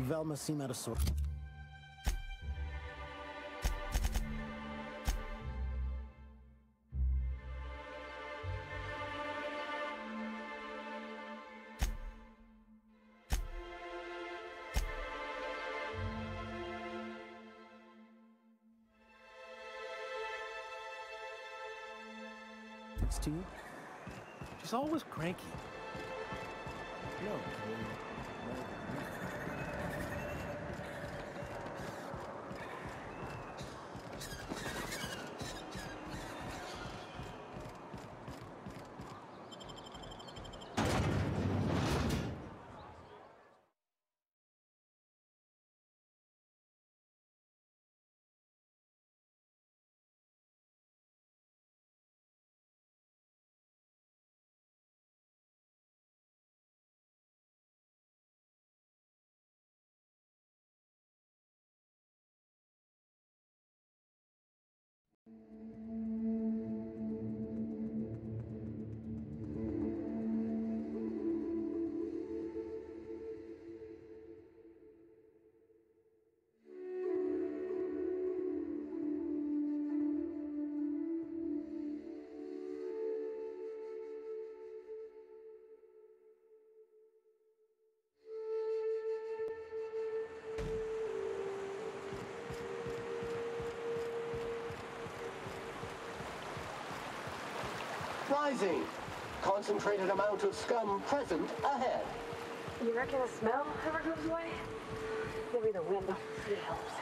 Velma seem out of sort. Next to you? She's always cranky. No, Rising. Concentrated amount of scum present ahead. You reckon the smell ever goes away? Maybe the wind helps.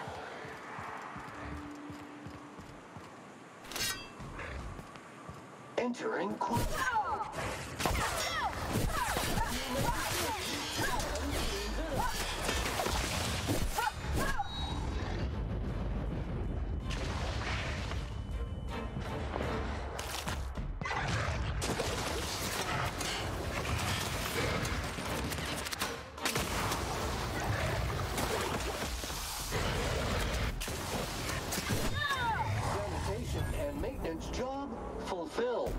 Entering and maintenance job fulfilled.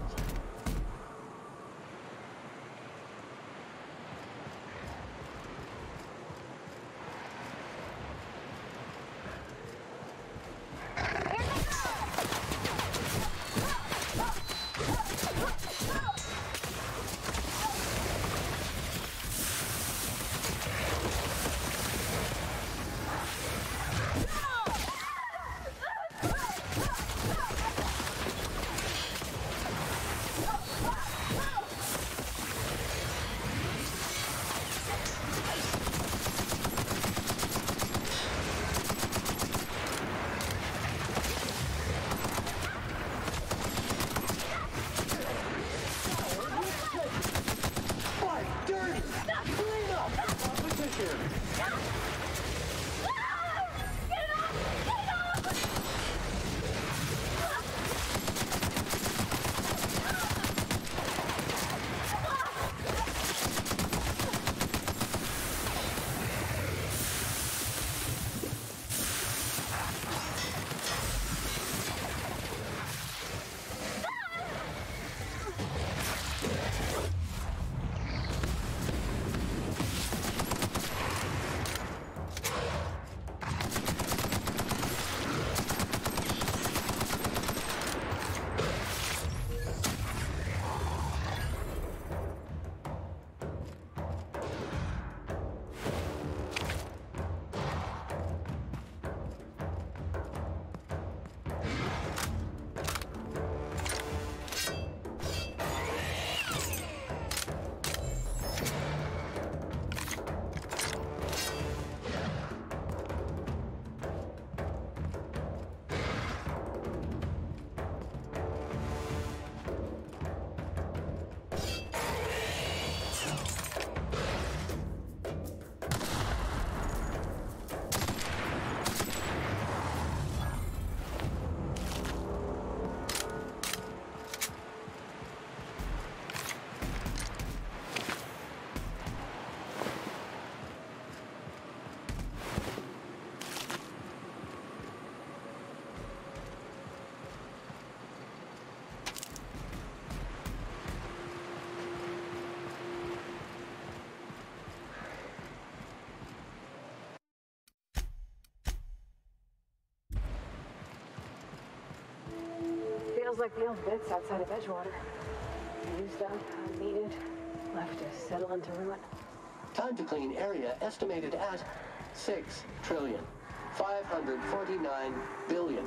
Feels like the old bits outside of Edgewater. Used up, unneeded, left to settle into ruin. Time to clean area estimated at 6 trillion, 549 billion,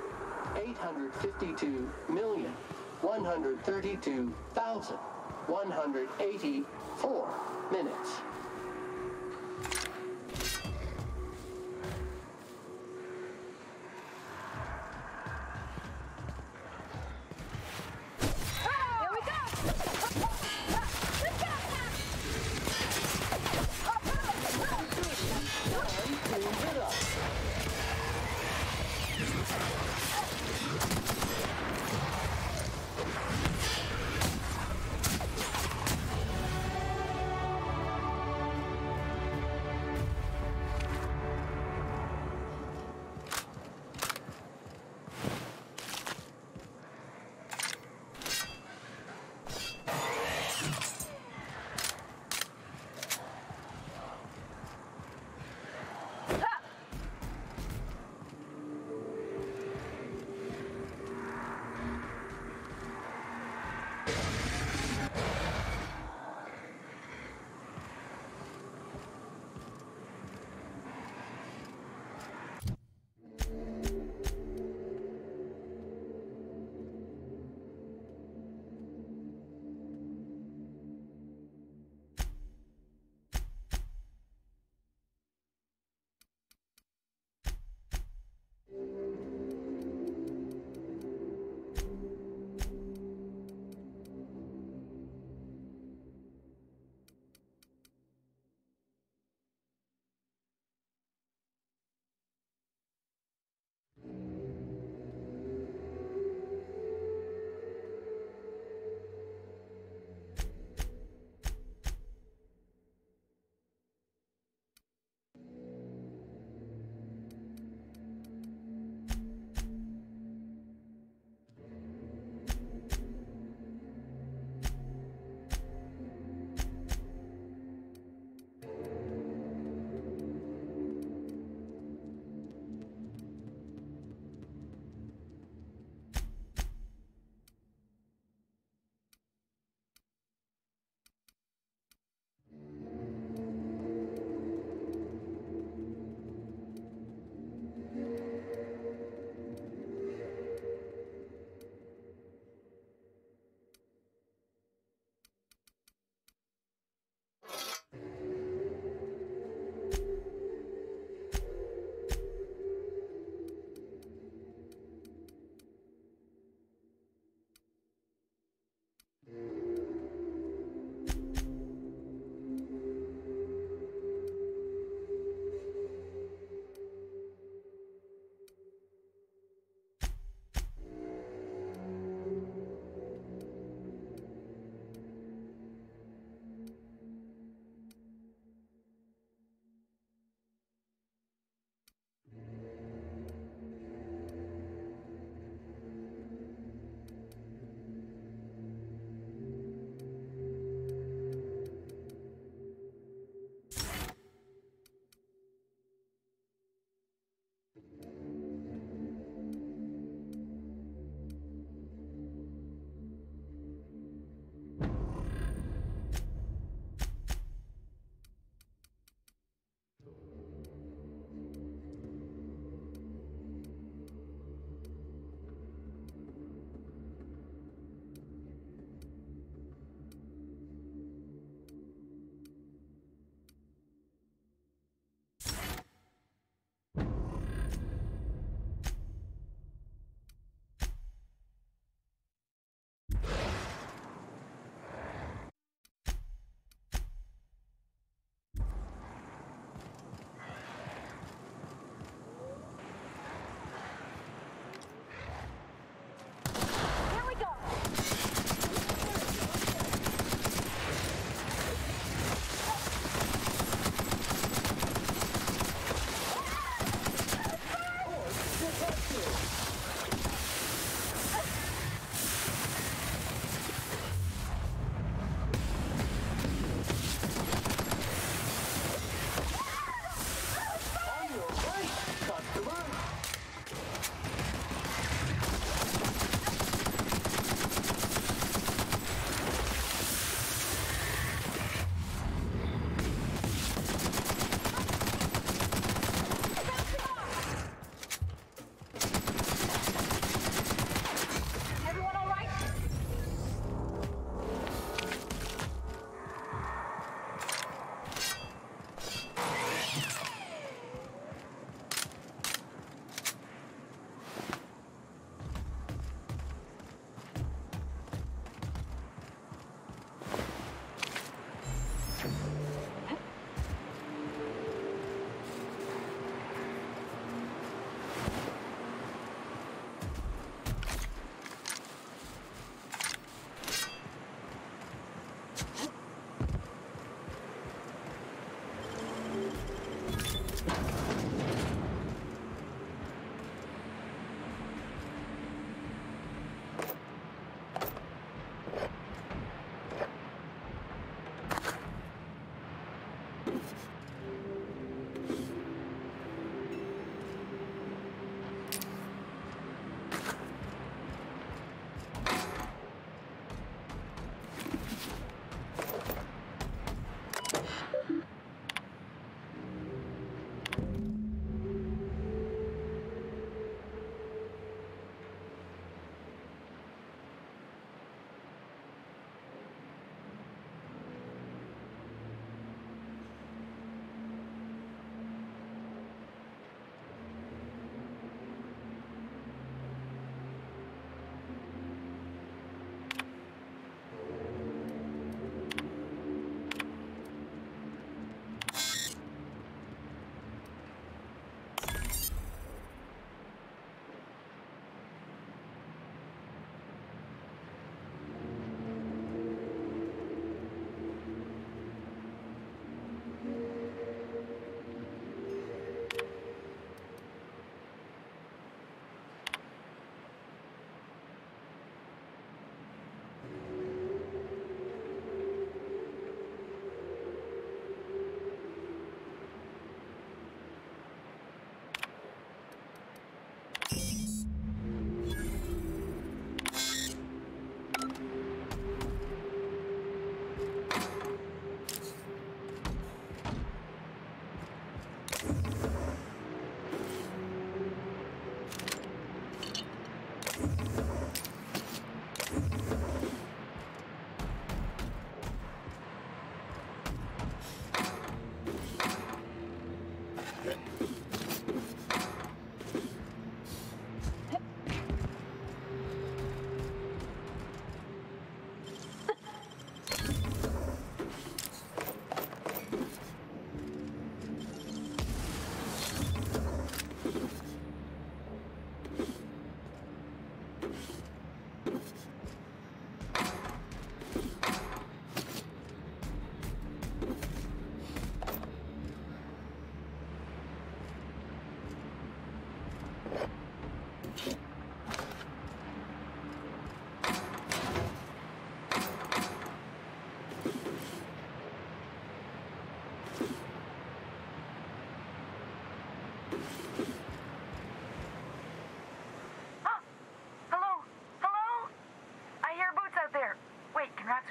852 million, 132,184 minutes.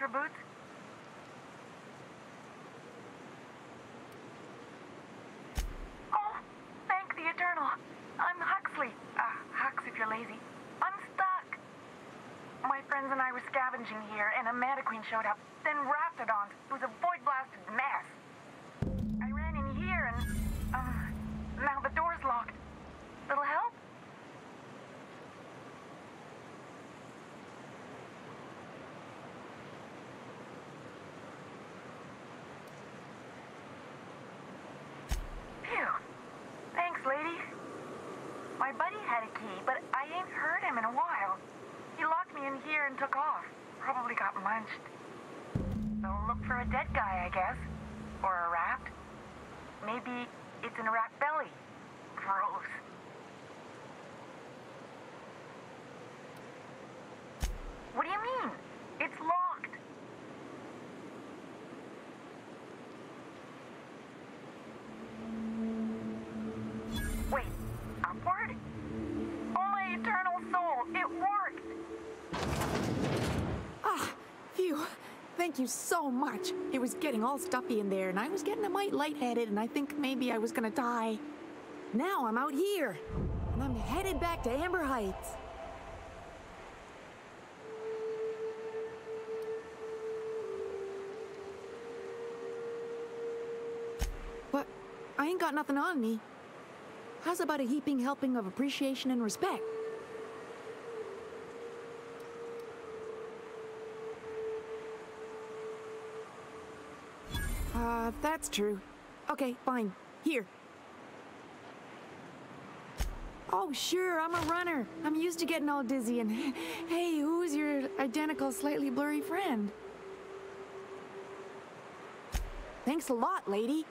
for boots? Oh, thank the Eternal. I'm Huxley. Hux if you're lazy. I'm stuck. My friends and I were scavenging here, and a Mantiqueen showed up, then Raptidons. It was a void-blasted mess. I ran in here, and, now the door's locked. Little help? Phew. Thanks, lady. My buddy had a key, but I ain't heard him in a while. He locked me in here and took off. Probably got munched. So look for a dead guy, I guess. Or a rat. Maybe it's in a rat belly. Gross. What do you mean? It's locked. Wait, upward? Oh, my eternal soul, it worked! Ah, phew. Thank you so much. It was getting all stuffy in there, and I was getting a mite lightheaded, and I think maybe I was gonna die. Now I'm out here, and I'm headed back to Amber Heights. But I ain't got nothing on me. How's about a heaping helping of appreciation and respect? That's true. Okay, fine. Here. Oh, sure, I'm a runner. I'm used to getting all dizzy and... Hey, who's your identical, slightly blurry friend? Thanks a lot, lady.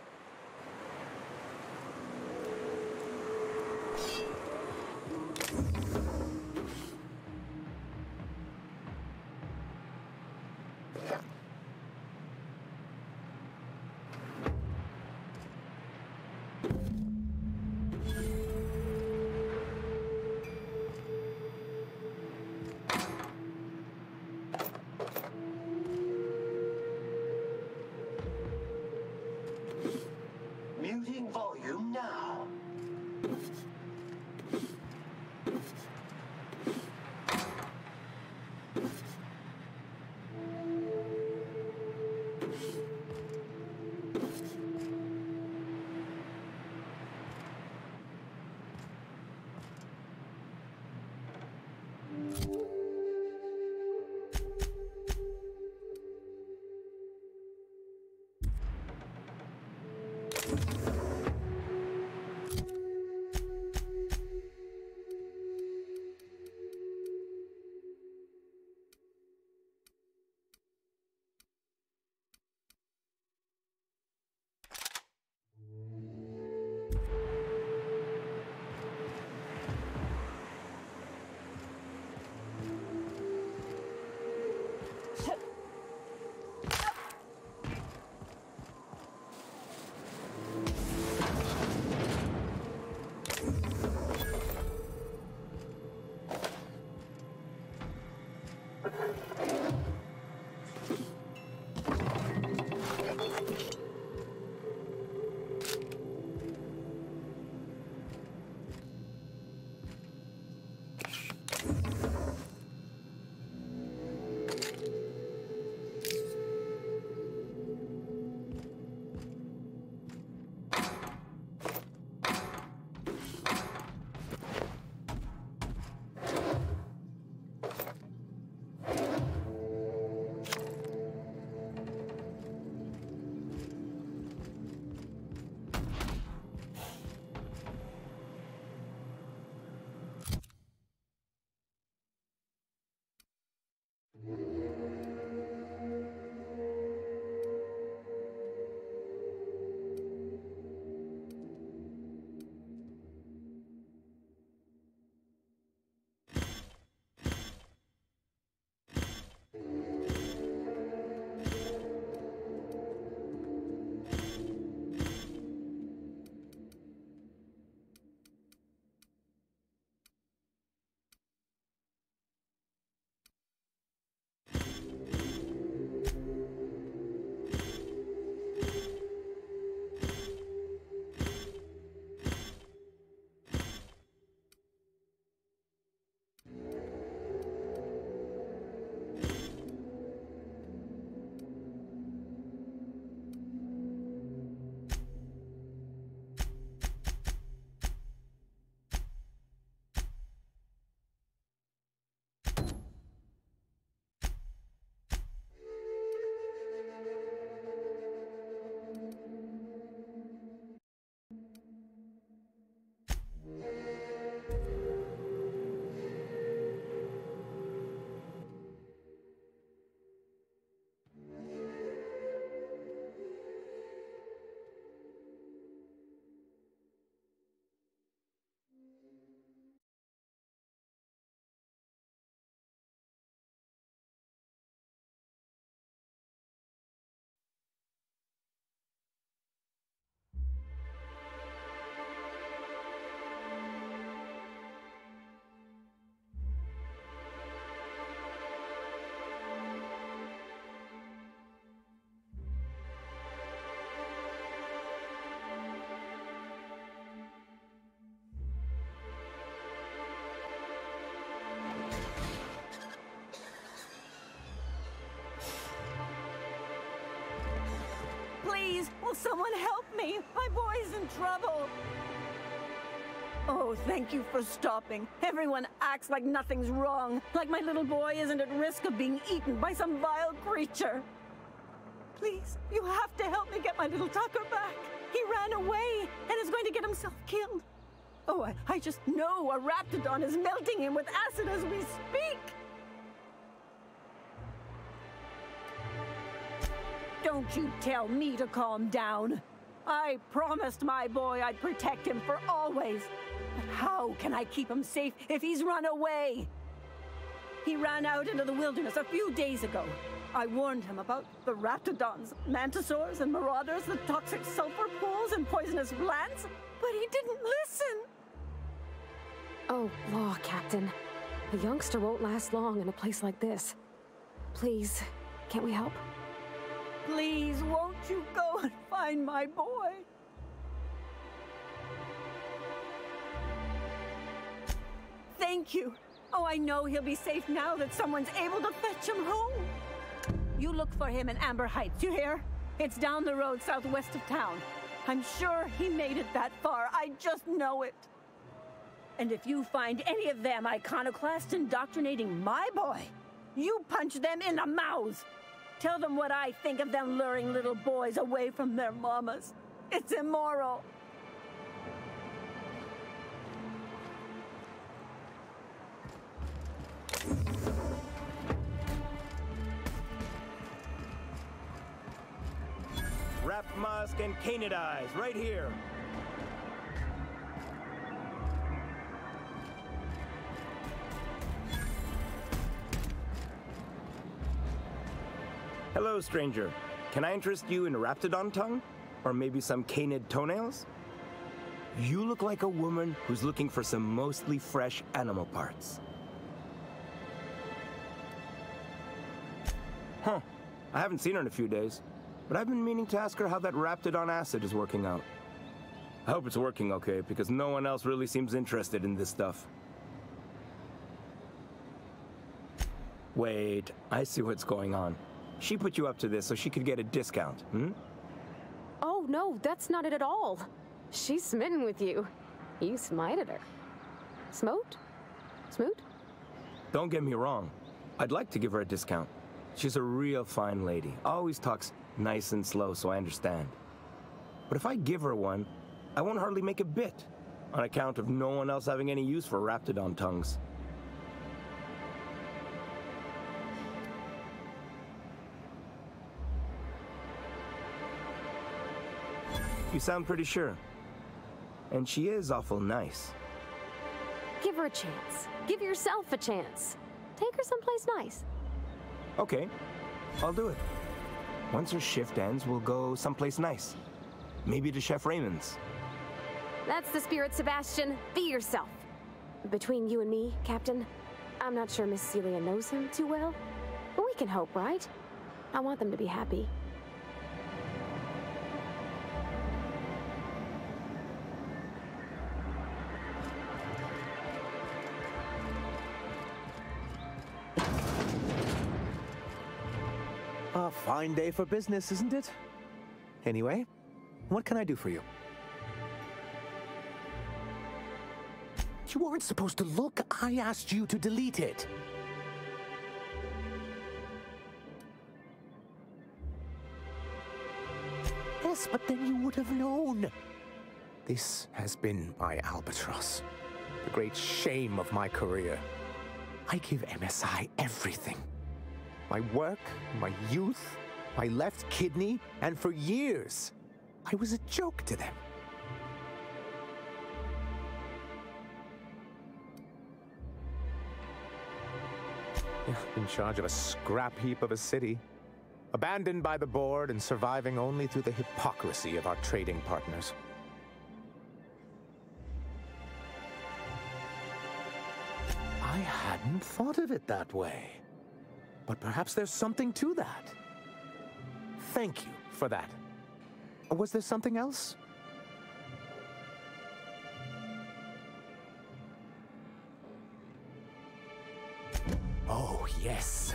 Muting volume now. Will someone help me? My boy's in trouble. Oh, thank you for stopping. Everyone acts like nothing's wrong, like my little boy isn't at risk of being eaten by some vile creature. Please, you have to help me get my little Tucker back. He ran away and is going to get himself killed. Oh, I just know a Raptidon is melting him with acid as we speak. Don't you tell me to calm down. I promised my boy I'd protect him for always. But how can I keep him safe if he's run away? He ran out into the wilderness a few days ago. I warned him about the Raptidons, Mantisaurs, and Marauders, the toxic sulfur pools and poisonous plants, but he didn't listen. Oh, law, Captain. A youngster won't last long in a place like this. Please, can't we help? Please, won't you go and find my boy? Thank you. Oh, I know he'll be safe now that someone's able to fetch him home. You look for him in Amber Heights, you hear? It's down the road southwest of town. I'm sure he made it that far. I just know it. And if you find any of them iconoclasts indoctrinating my boy, you punch them in the mouths. Tell them what I think of them luring little boys away from their mamas. It's immoral. Wrapped Musk and Canadize, right here. Hello, stranger. Can I interest you in Raptidon tongue? Or maybe some canid toenails? You look like a woman who's looking for some mostly fresh animal parts. Huh. I haven't seen her in a few days, but I've been meaning to ask her how that Raptidon acid is working out. I hope it's working okay, because no one else really seems interested in this stuff. Wait, I see what's going on. She put you up to this so she could get a discount, hmm? Oh, no, that's not it at all. She's smitten with you. You smited her. Smote? Smoot? Don't get me wrong. I'd like to give her a discount. She's a real fine lady. Always talks nice and slow, so I understand. But if I give her one, I won't hardly make a bit, on account of no one else having any use for Raptidon tongues. You sound pretty sure. And she is awful nice. Give her a chance. Give yourself a chance. Take her someplace nice. Okay, I'll do it. Once her shift ends, we'll go someplace nice. Maybe to Chef Raymond's. That's the spirit, Sebastian. Be yourself. Between you and me, Captain, I'm not sure Miss Celia knows him too well, but we can hope, right? I want them to be happy. A fine day for business, isn't it? Anyway, what can I do for you? You weren't supposed to look. I asked you to delete it. Yes, but then you would have known. This has been my albatross. The great shame of my career. I give MSI everything. My work, my youth, my left kidney, and for years, I was a joke to them. In charge of a scrap heap of a city, abandoned by the board and surviving only through the hypocrisy of our trading partners. I hadn't thought of it that way. But perhaps there's something to that. Thank you for that. Was there something else? Oh, yes.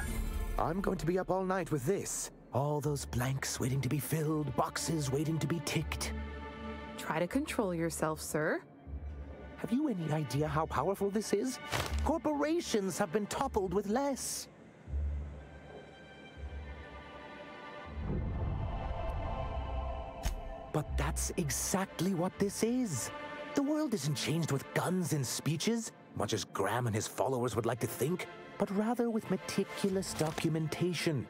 I'm going to be up all night with this. All those blanks waiting to be filled, boxes waiting to be ticked. Try to control yourself, sir. Have you any idea how powerful this is? Corporations have been toppled with less. But that's exactly what this is. The world isn't changed with guns and speeches, much as Graham and his followers would like to think, but rather with meticulous documentation.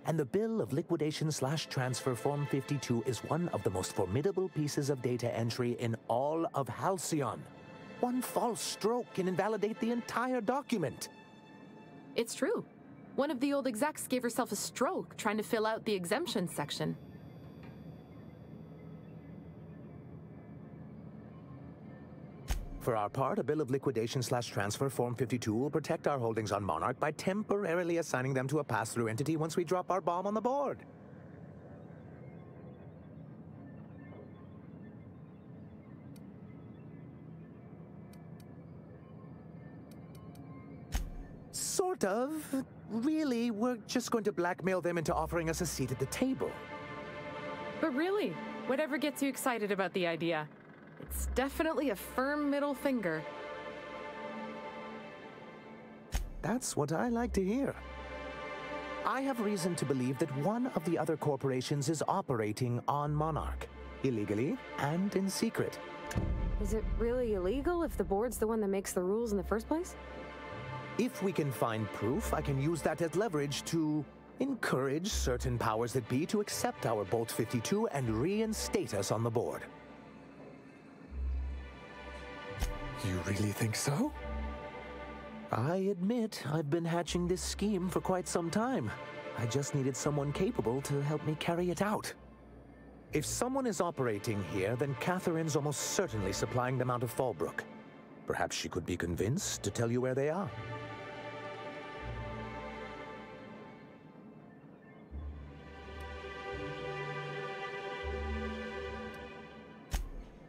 And the Bill of Liquidation/Transfer Form 52 is one of the most formidable pieces of data entry in all of Halcyon. One false stroke can invalidate the entire document. It's true. One of the old execs gave herself a stroke trying to fill out the exemption section. For our part, a Bill of Liquidation/Transfer Form 52 will protect our holdings on Monarch by temporarily assigning them to a pass-through entity once we drop our bomb on the board. Sort of. Really, we're just going to blackmail them into offering us a seat at the table. But really, whatever gets you excited about the idea. It's definitely a firm middle finger. That's what I like to hear. I have reason to believe that one of the other corporations is operating on Monarch, illegally and in secret. Is it really illegal if the board's the one that makes the rules in the first place? If we can find proof, I can use that as leverage to encourage certain powers that be to accept our Bolt 52 and reinstate us on the board. You really think so? I admit I've been hatching this scheme for quite some time. I just needed someone capable to help me carry it out. If someone is operating here, then Catherine's almost certainly supplying them out of Fallbrook. Perhaps she could be convinced to tell you where they are.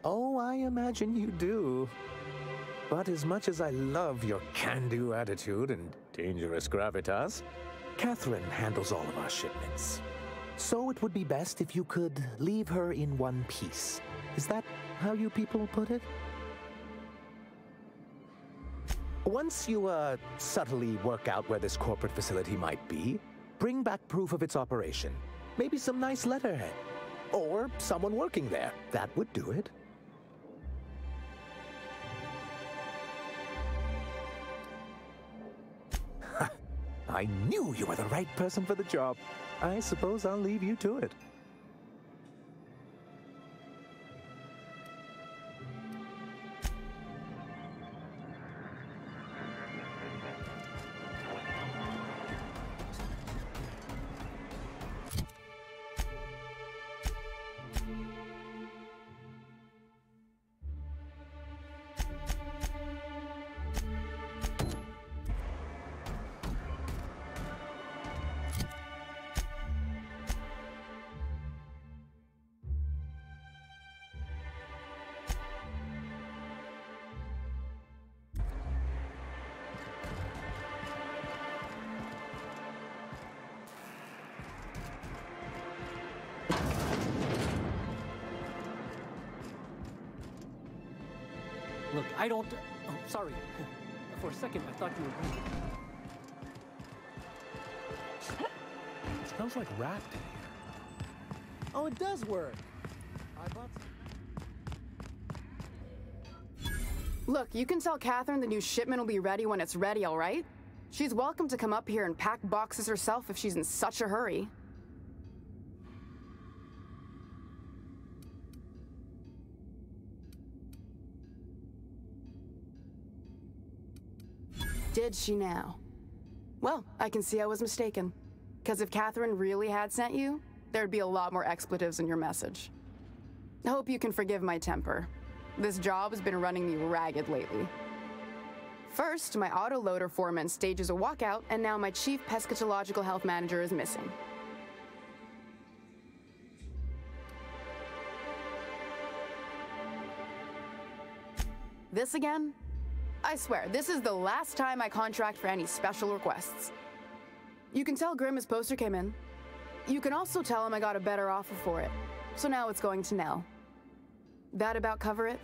Oh, I imagine you do. But as much as I love your can-do attitude and dangerous gravitas, Catherine handles all of our shipments. So it would be best if you could leave her in one piece. Is that how you people put it? Once you, subtly work out where this corporate facility might be, bring back proof of its operation. Maybe some nice letterhead. Or someone working there. That would do it. I knew you were the right person for the job. I suppose I'll leave you to it. Look, I don't... Oh, sorry. For a second, I thought you were... It smells like rat in here. Oh, it does work. I bought... Look, you can tell Catherine the new shipment will be ready when it's ready, all right? She's welcome to come up here and pack boxes herself if she's in such a hurry. Did she now? Well, I can see I was mistaken. Because if Catherine really had sent you, there'd be a lot more expletives in your message. I hope you can forgive my temper. This job has been running me ragged lately. First, my autoloader foreman stages a walkout, and now my chief pescatological health manager is missing. This again? I swear, this is the last time I contract for any special requests. You can tell Grimm his poster came in. You can also tell him I got a better offer for it. So now it's going to Nell. That about cover it?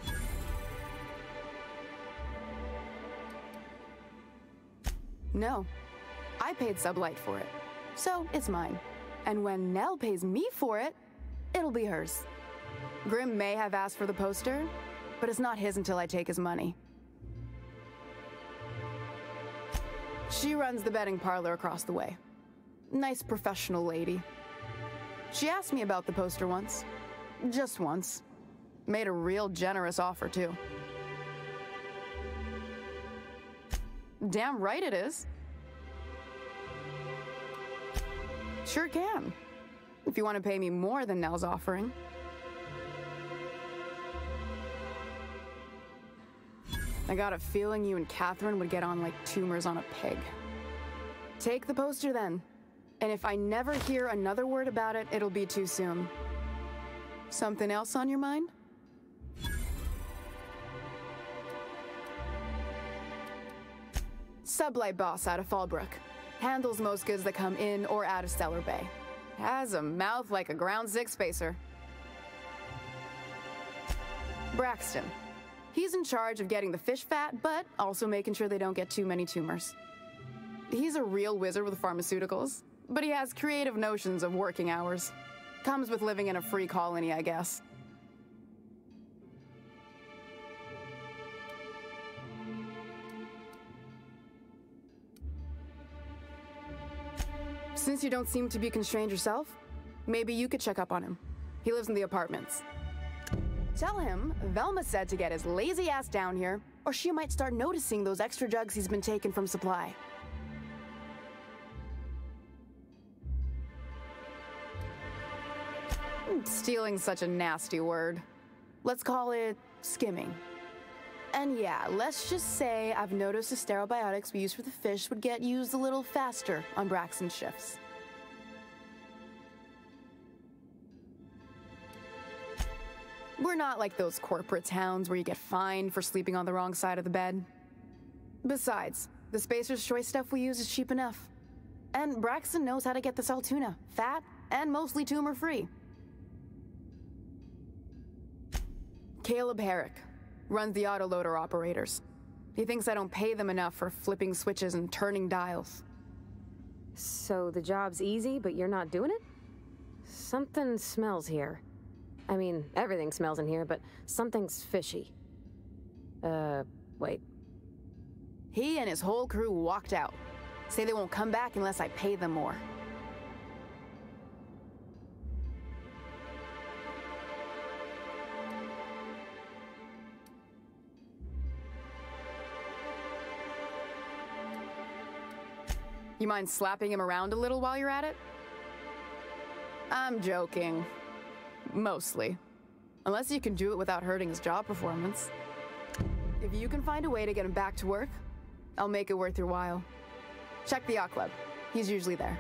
No. I paid Sublight for it. So it's mine. And when Nell pays me for it, it'll be hers. Grim may have asked for the poster, but it's not his until I take his money. She runs the betting parlor across the way. Nice professional lady. She asked me about the poster once. Just once. Made a real generous offer, too. Damn right it is. Sure can. If you want to pay me more than Nell's offering. I got a feeling you and Catherine would get on like tumors on a peg. Take the poster then. And if I never hear another word about it, it'll be too soon. Something else on your mind? Sublight boss out of Fallbrook. Handles most goods that come in or out of Stellar Bay. Has a mouth like a ground six spacer. Braxton. He's in charge of getting the fish fat, but also making sure they don't get too many tumors. He's a real wizard with pharmaceuticals, but he has creative notions of working hours. Comes with living in a free colony, I guess. Since you don't seem to be constrained yourself, maybe you could check up on him. He lives in the apartments. Tell him Velma said to get his lazy ass down here, or she might start noticing those extra drugs he's been taking from supply. Stealing's such a nasty word. Let's call it skimming. And yeah, let's just say I've noticed the stereobiotics we use for the fish would get used a little faster on Braxton's shifts. We're not like those corporate towns where you get fined for sleeping on the wrong side of the bed. Besides, the Spacer's Choice stuff we use is cheap enough. And Braxton knows how to get the Saltuna, fat and mostly tumor-free. Caleb Herrick runs the autoloader operators. He thinks I don't pay them enough for flipping switches and turning dials. So the job's easy, but you're not doing it? Something smells here. I mean, everything smells in here, but something's fishy. Wait. He and his whole crew walked out. Say they won't come back unless I pay them more. You mind slapping him around a little while you're at it? I'm joking. Mostly. Unless you can do it without hurting his job performance. If you can find a way to get him back to work, I'll make it worth your while. Check the yacht club. He's usually there.